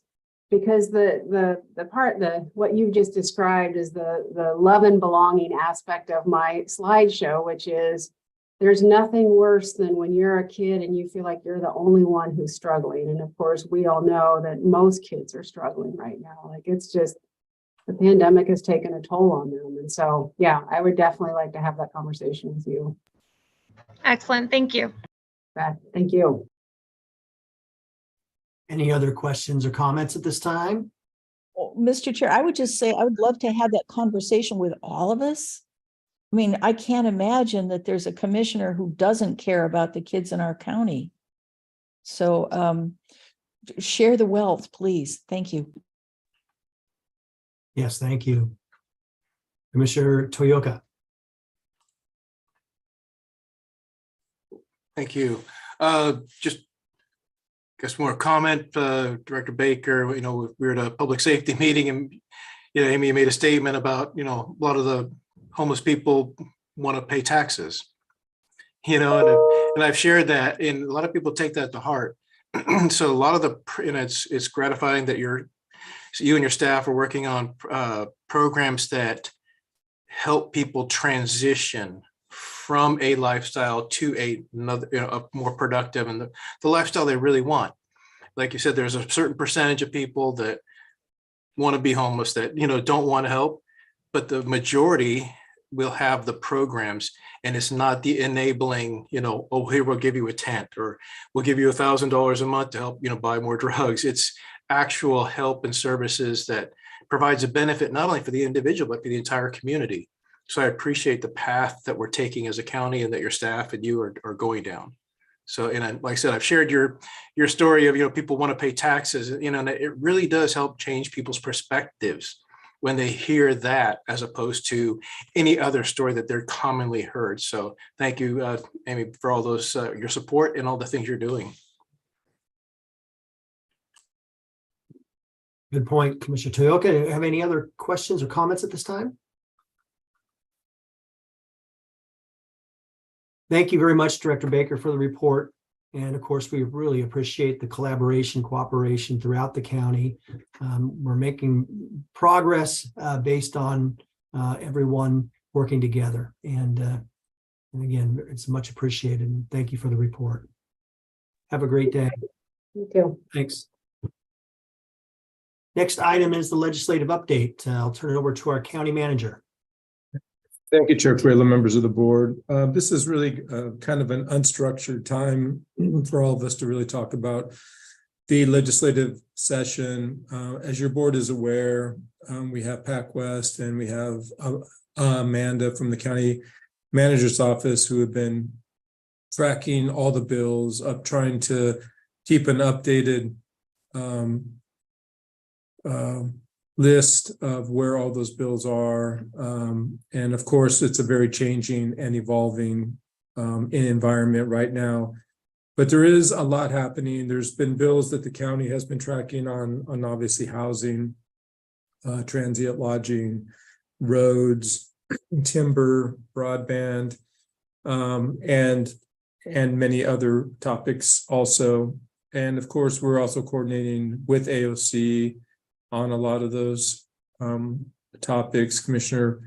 H: what you just described is the love and belonging aspect of my slideshow, which is there's nothing worse than when you're a kid and you feel like you're the only one who's struggling. And of course, we all know that most kids are struggling right now. Like, it's just, the pandemic has taken a toll on them. And so, yeah, I would definitely like to have that conversation with you.
G: Excellent. Thank you.
H: Beth, thank you.
A: Any other questions or comments at this time?
C: Well, Mr. Chair, I would just say I would love to have that conversation with all of us. I mean, I can't imagine that there's a commissioner who doesn't care about the kids in our county. So share the wealth, please. Thank you.
A: Yes, thank you. Commissioner Toyoka.
F: Thank you. Just guess more comment, Director Baker, we were at a public safety meeting and, Amy made a statement about, a lot of the homeless people want to pay taxes, and I've shared that, and a lot of people take that to heart. So a lot of it's gratifying that you and your staff are working on programs that help people transition from a lifestyle to another, a more productive and the lifestyle they really want. Like you said, there's a certain percentage of people that want to be homeless that, don't want to help, but the majority will have the programs, and it's not the enabling, oh, here, we'll give you a tent, or we'll give you $1,000 a month to help, buy more drugs. It's actual help and services that provides a benefit, not only for the individual, but for the entire community. So I appreciate the path that we're taking as a county and that your staff and you are going down. So, and like I said, I've shared your story of, people want to pay taxes, and it really does help change people's perspectives when they hear that as opposed to any other story that they're commonly heard. So thank you, Amy, for all those, your support and all the things you're doing.
A: Good point, Commissioner Toyoka. Do you have any other questions or comments at this time? Thank you very much, Director Baker, for the report. And of course, we really appreciate the collaboration, cooperation throughout the county. We're making progress based on everyone working together. And again, it's much appreciated. And thank you for the report. Have a great day.
H: You too.
A: Thanks. Next item is the legislative update. I'll turn it over to our county manager.
B: Thank you, Chair Quayla, members of the board. This is really kind of an unstructured time for all of us to really talk about the legislative session. As your board is aware, we have PacWest and we have Amanda from the county manager's office who have been tracking all the bills, up trying to keep an updated list of where all those bills are. And of course, it's a very changing and evolving environment right now. But there is a lot happening. There's been bills that the county has been tracking on obviously housing, transient lodging, roads, timber, broadband, and many other topics also. And of course, we're also coordinating with AOC on a lot of those topics. Commissioner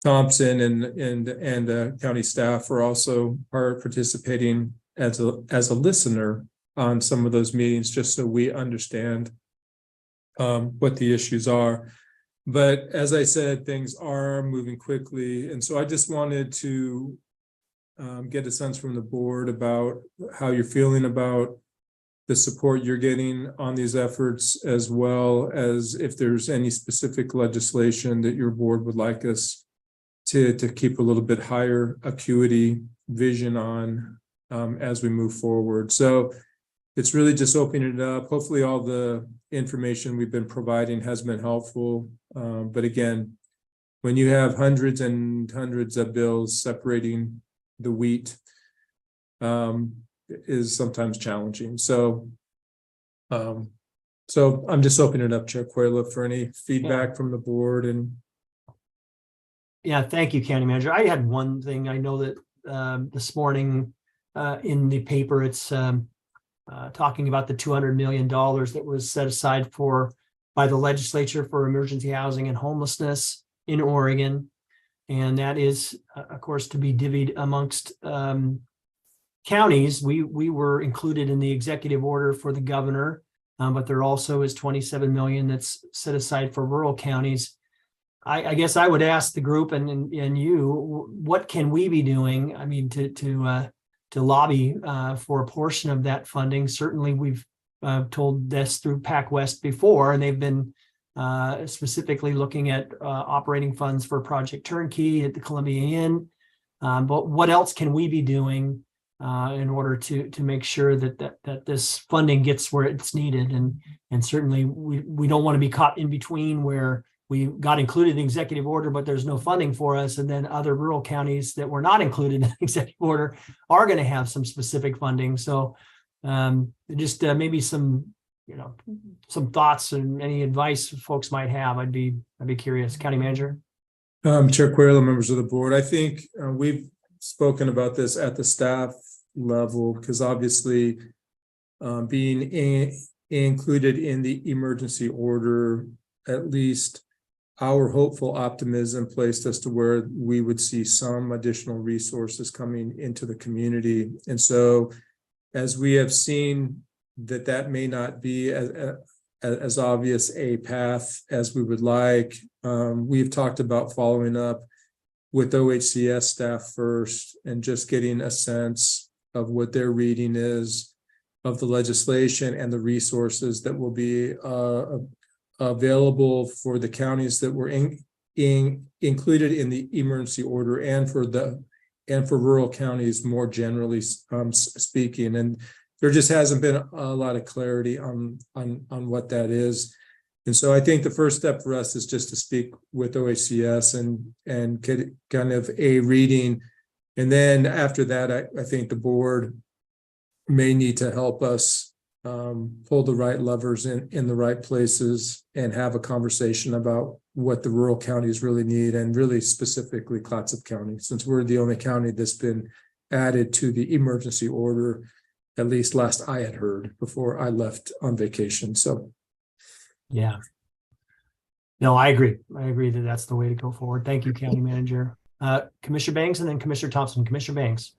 B: Thompson and county staff are also participating as a listener on some of those meetings, just so we understand what the issues are. But as I said, things are moving quickly, and so I just wanted to get a sense from the board about how you're feeling about the support you're getting on these efforts, as well as if there's any specific legislation that your board would like us to keep a little bit higher acuity vision on as we move forward. So it's really just opening it up. Hopefully all the information we've been providing has been helpful. But again, when you have hundreds and hundreds of bills separating the wheat, is sometimes challenging. So I'm just opening it up, Chair Quayla, for any feedback from the board. And
A: Yeah, thank you, County Manager. I had one thing. I know that this morning in the paper, it's talking about the $200 million that was set aside by the legislature for emergency housing and homelessness in Oregon. And that is, of course, to be divvied amongst counties. We were included in the executive order for the governor, but there also is 27 million that's set aside for rural counties. I guess I would ask the group and you, what can we be doing? I mean, to lobby for a portion of that funding. Certainly, we've told this through PacWest before, and they've been specifically looking at operating funds for Project Turnkey at the Columbia Inn. But what else can we be doing in order to make sure that this funding gets where it's needed? And certainly we don't want to be caught in between where we got included in the executive order, but there's no funding for us. And then other rural counties that were not included in the executive order are going to have some specific funding. So just maybe some thoughts and any advice folks might have. I'd be curious. County Manager.
B: Chair Quayla, members of the board, I think we've spoken about this at the staff level, because obviously being included in the emergency order, at least our hopeful optimism placed us to where we would see some additional resources coming into the community. And so as we have seen that may not be as obvious a path as we would like, we've talked about following up with OHCS staff first and just getting a sense of what their reading is of the legislation and the resources that will be available for the counties that were included in the emergency order, and for rural counties more generally speaking. And there just hasn't been a lot of clarity on what that is. And so I think the first step for us is just to speak with OHCS and get kind of a reading. And then after that, I think the board may need to help us pull the right levers in the right places and have a conversation about what the rural counties really need, and really specifically Clatsop County, since we're the only county that's been added to the emergency order, at least last I had heard before I left on vacation. So
A: Yeah. No, I agree. I agree that that's the way to go forward. Thank you, County Manager. Commissioner Banks and then Commissioner Thompson. Commissioner Banks.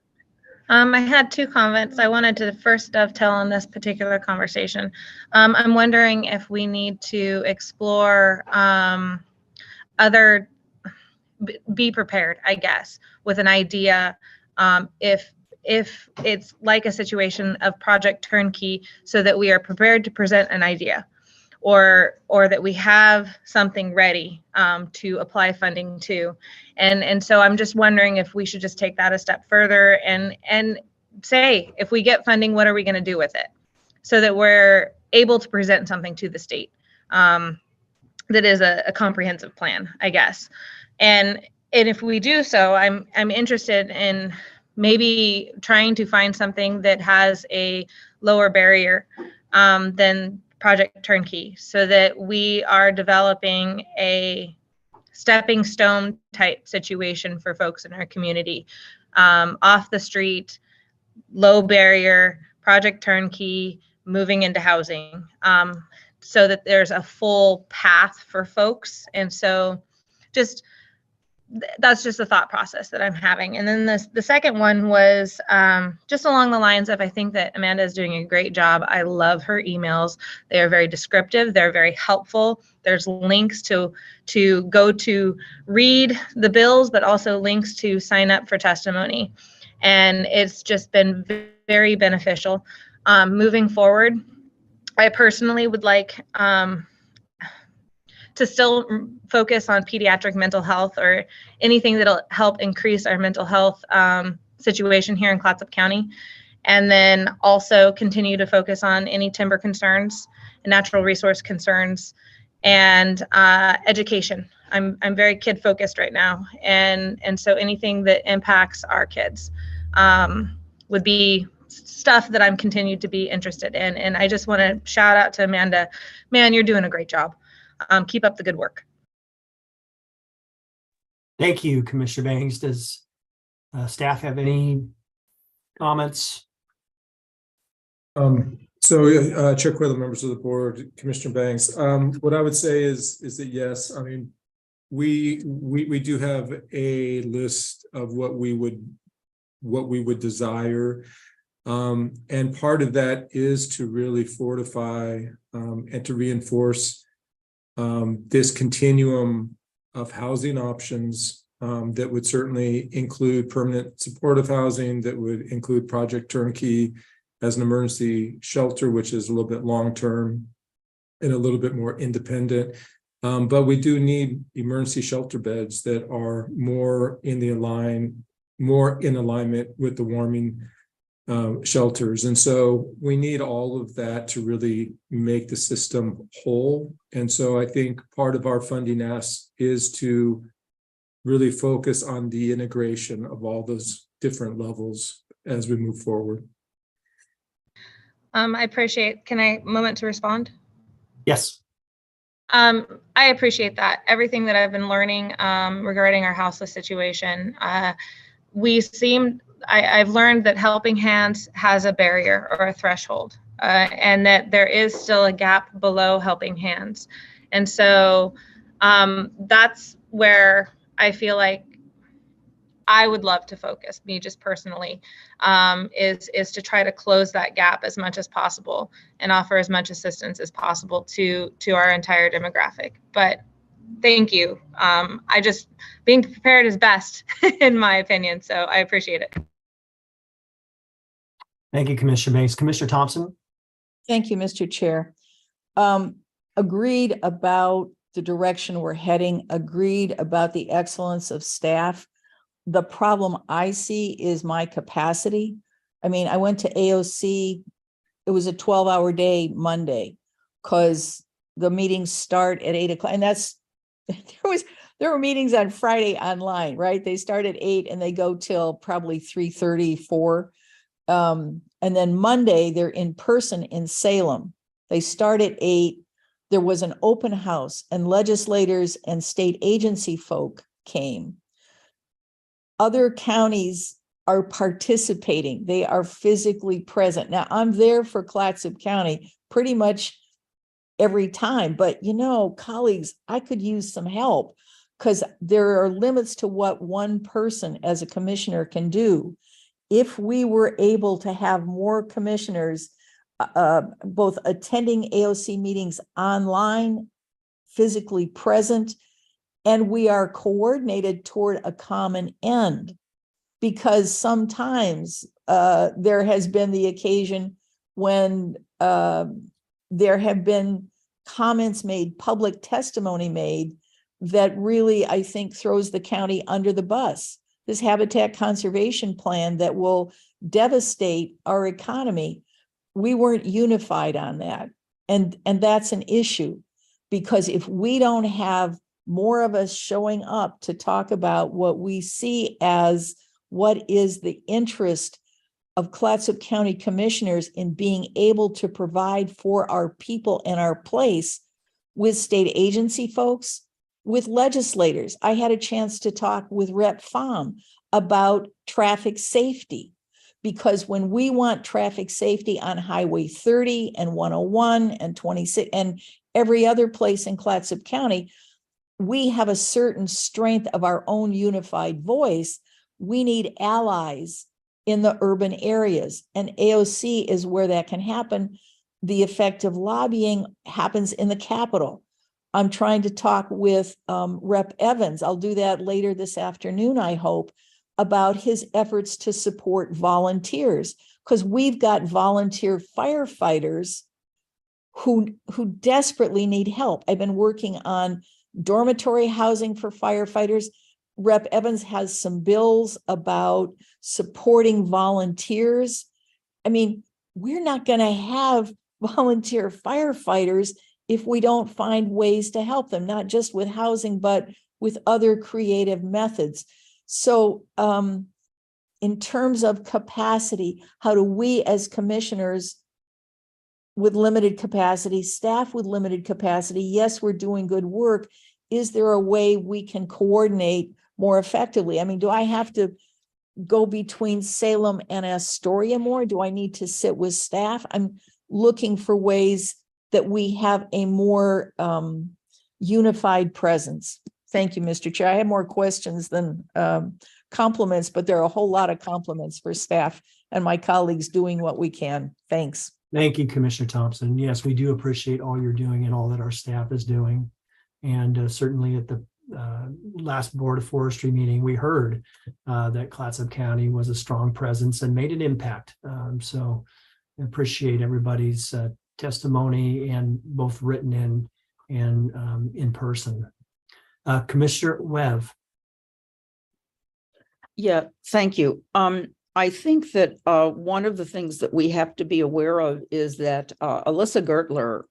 G: I had two comments. I wanted to first dovetail on this particular conversation. I'm wondering if we need to explore be prepared, I guess, with an idea if it's like a situation of Project Turnkey, so that we are prepared to present an idea, or that we have something ready to apply funding to. And so I'm just wondering if we should just take that a step further and say, if we get funding, what are we going to do with it? So that we're able to present something to the state that is a comprehensive plan, I guess. And if we do so, I'm interested in maybe trying to find something that has a lower barrier than Project Turnkey, so that we are developing a stepping stone type situation for folks in our community, off the street, low barrier, Project Turnkey, moving into housing, so that there's a full path for folks. And so that's just the thought process that I'm having. And then the second one was just along the lines of, I think that Amanda is doing a great job. I love her emails. They are very descriptive. They're very helpful. There's links to go to read the bills, but also links to sign up for testimony. And it's just been very beneficial. Moving forward, I personally would like to still focus on pediatric mental health, or anything that'll help increase our mental health situation here in Clatsop County. And then also continue to focus on any timber concerns and natural resource concerns, and education. I'm very kid focused right now. And so anything that impacts our kids would be stuff that I'm continued to be interested in. And I just want to shout out to Amanda. Man, you're doing a great job. Keep up the good work.
A: Thank you, Commissioner Banks. Does staff have any comments?
B: Chair Quayle, members of the board, Commissioner Banks, what I would say is that yes, I mean, we do have a list of what we would desire. And part of that is to really fortify and to reinforce this continuum of housing options that would certainly include permanent supportive housing, that would include Project Turnkey as an emergency shelter, which is a little bit long-term and a little bit more independent. But we do need emergency shelter beds that are more in alignment with the warming shelters. And so we need all of that to really make the system whole. And so I think part of our funding ask is to really focus on the integration of all those different levels as we move forward.
G: I appreciate, can I moment to respond?
A: Yes.
G: I appreciate that. Everything that I've been learning regarding our houseless situation, I've learned that Helping Hands has a barrier or a threshold, and that there is still a gap below Helping Hands. And so that's where I feel like I would love to focus, me just personally, is to try to close that gap as much as possible and offer as much assistance as possible to our entire demographic. But thank you. Being prepared is best in my opinion. So I appreciate it.
A: Thank you, Commissioner Banks. Commissioner Thompson?
C: Thank you, Mr. Chair. Agreed about the direction we're heading, agreed about the excellence of staff. The problem I see is my capacity. I mean, I went to AOC, it was a 12-hour day Monday, because the meetings start at 8 o'clock, and that's, there were meetings on Friday online, right? They start at 8 and they go till probably 3:30, 4. And then Monday, they're in person in Salem. They start at 8. There was an open house and legislators and state agency folk came. Other counties are participating. They are physically present. Now, I'm there for Clatsop County pretty much every time, but colleagues, I could use some help because there are limits to what one person as a commissioner can do. If we were able to have more commissioners both attending AOC meetings online, physically present, and we are coordinated toward a common end. Because sometimes there has been the occasion when there have been comments made, public testimony made, that really, I think, throws the county under the bus. This habitat conservation plan that will devastate our economy. We weren't unified on that. And that's an issue, because if we don't have more of us showing up to talk about what we see as what is the interest of Clatsop County commissioners in being able to provide for our people and our place with state agency folks, with legislators. I had a chance to talk with Rep. Pham about traffic safety, because when we want traffic safety on Highway 30 and 101 and 26 and every other place in Clatsop County, we have a certain strength of our own unified voice. We need allies in the urban areas, and AOC is where that can happen. The effective lobbying happens in the Capitol. I'm trying to talk with Rep. Evans. I'll do that later this afternoon, I hope, about his efforts to support volunteers, because we've got volunteer firefighters who desperately need help. I've been working on dormitory housing for firefighters. Rep. Evans has some bills about supporting volunteers. I mean, we're not going to have volunteer firefighters if we don't find ways to help them, not just with housing, but with other creative methods. So in terms of capacity, how do we as commissioners with limited capacity, staff with limited capacity, yes, we're doing good work. Is there a way we can coordinate more effectively? I mean, do I have to go between Salem and Astoria more? Do I need to sit with staff? I'm looking for ways that we have a more unified presence. Thank you, Mr. Chair. I have more questions than compliments, but there are a whole lot of compliments for staff and my colleagues doing what we can. Thanks.
A: Thank you, Commissioner Thompson. Yes, we do appreciate all you're doing and all that our staff is doing. And certainly at the last Board of Forestry meeting, we heard that Clatsop County was a strong presence and made an impact. So I appreciate everybody's testimony, and both written and in person. Commissioner Webb.
I: Yeah, thank you. I think that one of the things that we have to be aware of is that Alyssa Gertler,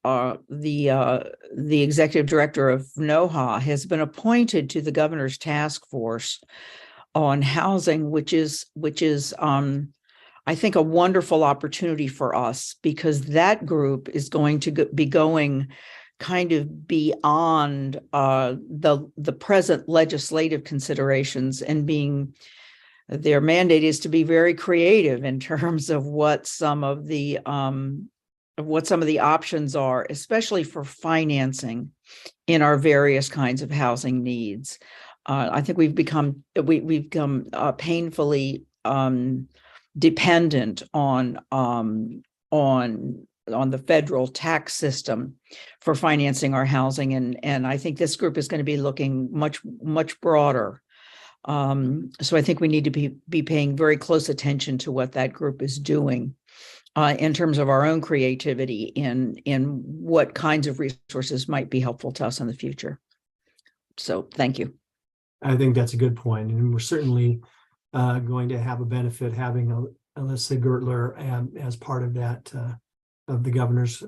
I: the executive director of NOHA, has been appointed to the governor's task force on housing, which is I think a wonderful opportunity for us, because that group is going to be going kind of beyond the present legislative considerations, and their mandate is to be very creative in terms of what some of the options are, especially for financing in our various kinds of housing needs. I think we've become painfully dependent on the federal tax system for financing our housing, and I think this group is going to be looking much broader. So I think we need to be paying very close attention to what that group is doing in terms of our own creativity in what kinds of resources might be helpful to us in the future. So thank you.
A: I think that's a good point, and we're certainly going to have a benefit having Alyssa Gertler as part of that of the governor's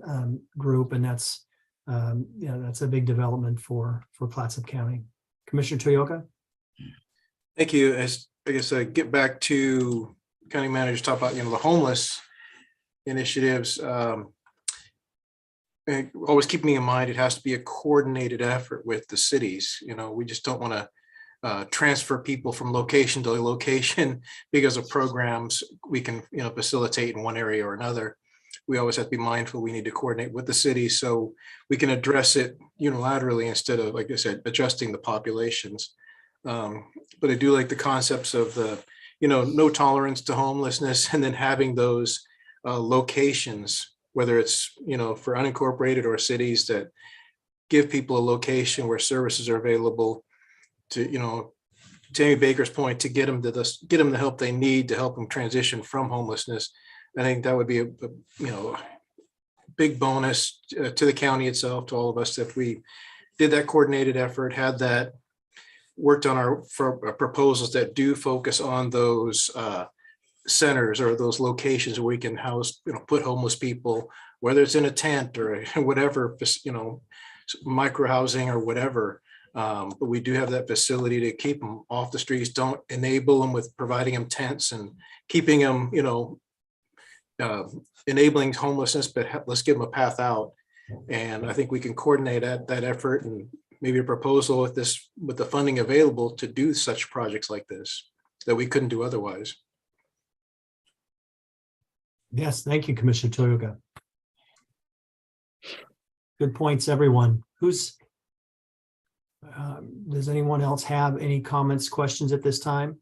A: group, and that's that's a big development for Clatsop County. Commissioner Toyoka?
F: Thank you. As I guess I get back to county managers talk about, the homeless initiatives. And always keeping in mind, it has to be a coordinated effort with the cities. We just don't want to transfer people from location to location because of programs we can, facilitate in one area or another. We always have to be mindful. We need to coordinate with the city so we can address it unilaterally instead of, like I said, adjusting the populations. But I do like the concepts of the, no tolerance to homelessness, and then having those locations, whether it's, for unincorporated or cities, that give people a location where services are available to, Tammy Baker's point, to get them the help they need to help them transition from homelessness. I think that would be a big bonus to the county itself, to all of us, if we did that coordinated effort, had that worked on our proposals that do focus on those centers or those locations where we can house, put homeless people, whether it's in a tent or whatever, micro housing or whatever. But we do have that facility to keep them off the streets. Don't enable them with providing them tents and keeping them, enabling homelessness, but let's give them a path out. And I think we can coordinate that effort, and maybe a proposal with the funding available to do such projects like this that we couldn't do otherwise.
A: Yes, thank you, Commissioner Toyoka. Good points, everyone. Does anyone else have any comments, questions at this time?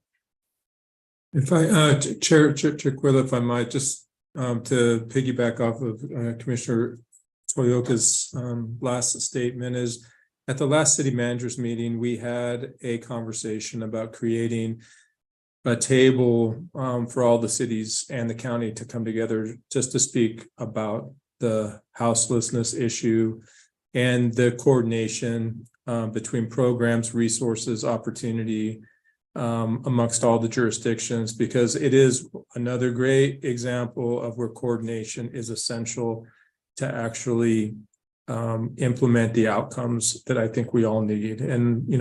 B: If I, Chair Quilla, if I might, just to piggyback off of Commissioner Toyoka's last statement, is at the last city managers meeting, we had a conversation about creating a table for all the cities and the county to come together just to speak about the houselessness issue and the coordination between programs, resources, opportunity amongst all the jurisdictions, because it is another great example of where coordination is essential to actually implement the outcomes that I think we all need. And,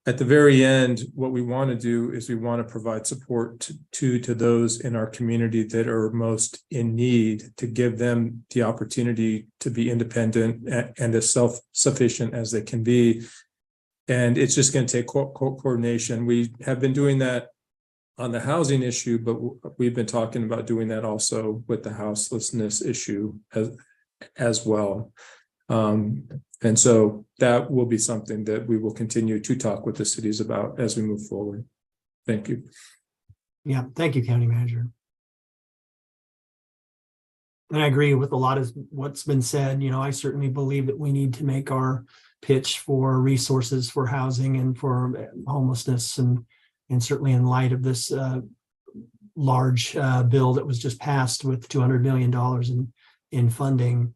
B: at the very end, what we want to do is we want to provide support to those in our community that are most in need, to give them the opportunity to be independent and as self-sufficient as they can be. And it's just going to take coordination. We have been doing that on the housing issue, but we've been talking about doing that also with the houselessness issue as well. And so that will be something that we will continue to talk with the cities about as we move forward. Thank you.
A: Yeah, thank you, County Manager. And I agree with a lot of what's been said. I certainly believe that we need to make our pitch for resources for housing and for homelessness, and certainly in light of this large bill that was just passed with $200 million in funding.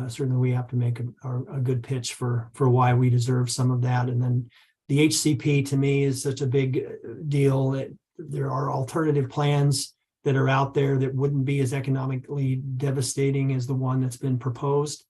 A: Certainly we have to make a good pitch for why we deserve some of that. And then the HCP to me is such a big deal. There are alternative plans that are out there that wouldn't be as economically devastating as the one that's been proposed.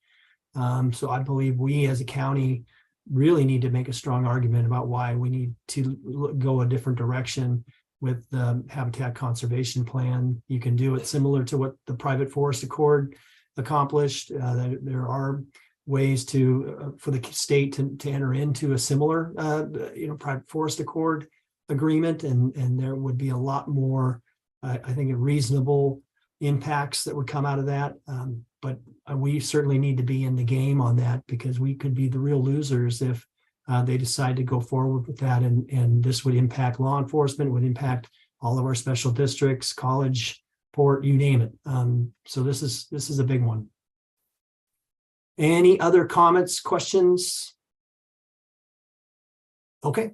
A: So I believe we as a county really need to make a strong argument about why we need to go a different direction with the habitat conservation plan. You can do it similar to what the private forest accord accomplished. There are ways for the state to enter into a similar private forest accord agreement, and there would be a lot more I think reasonable impacts that would come out of that, but we certainly need to be in the game on that, because we could be the real losers if they decide to go forward with that, and this would impact law enforcement, would impact all of our special districts, college, port, you name it. So this is a big one. Any other comments, questions? Okay.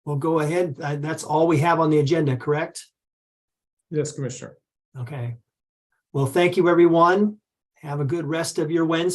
A: We'll go ahead. That's all we have on the agenda, correct?
B: Yes, Commissioner.
A: Okay. Well, thank you, everyone. Have a good rest of your Wednesday.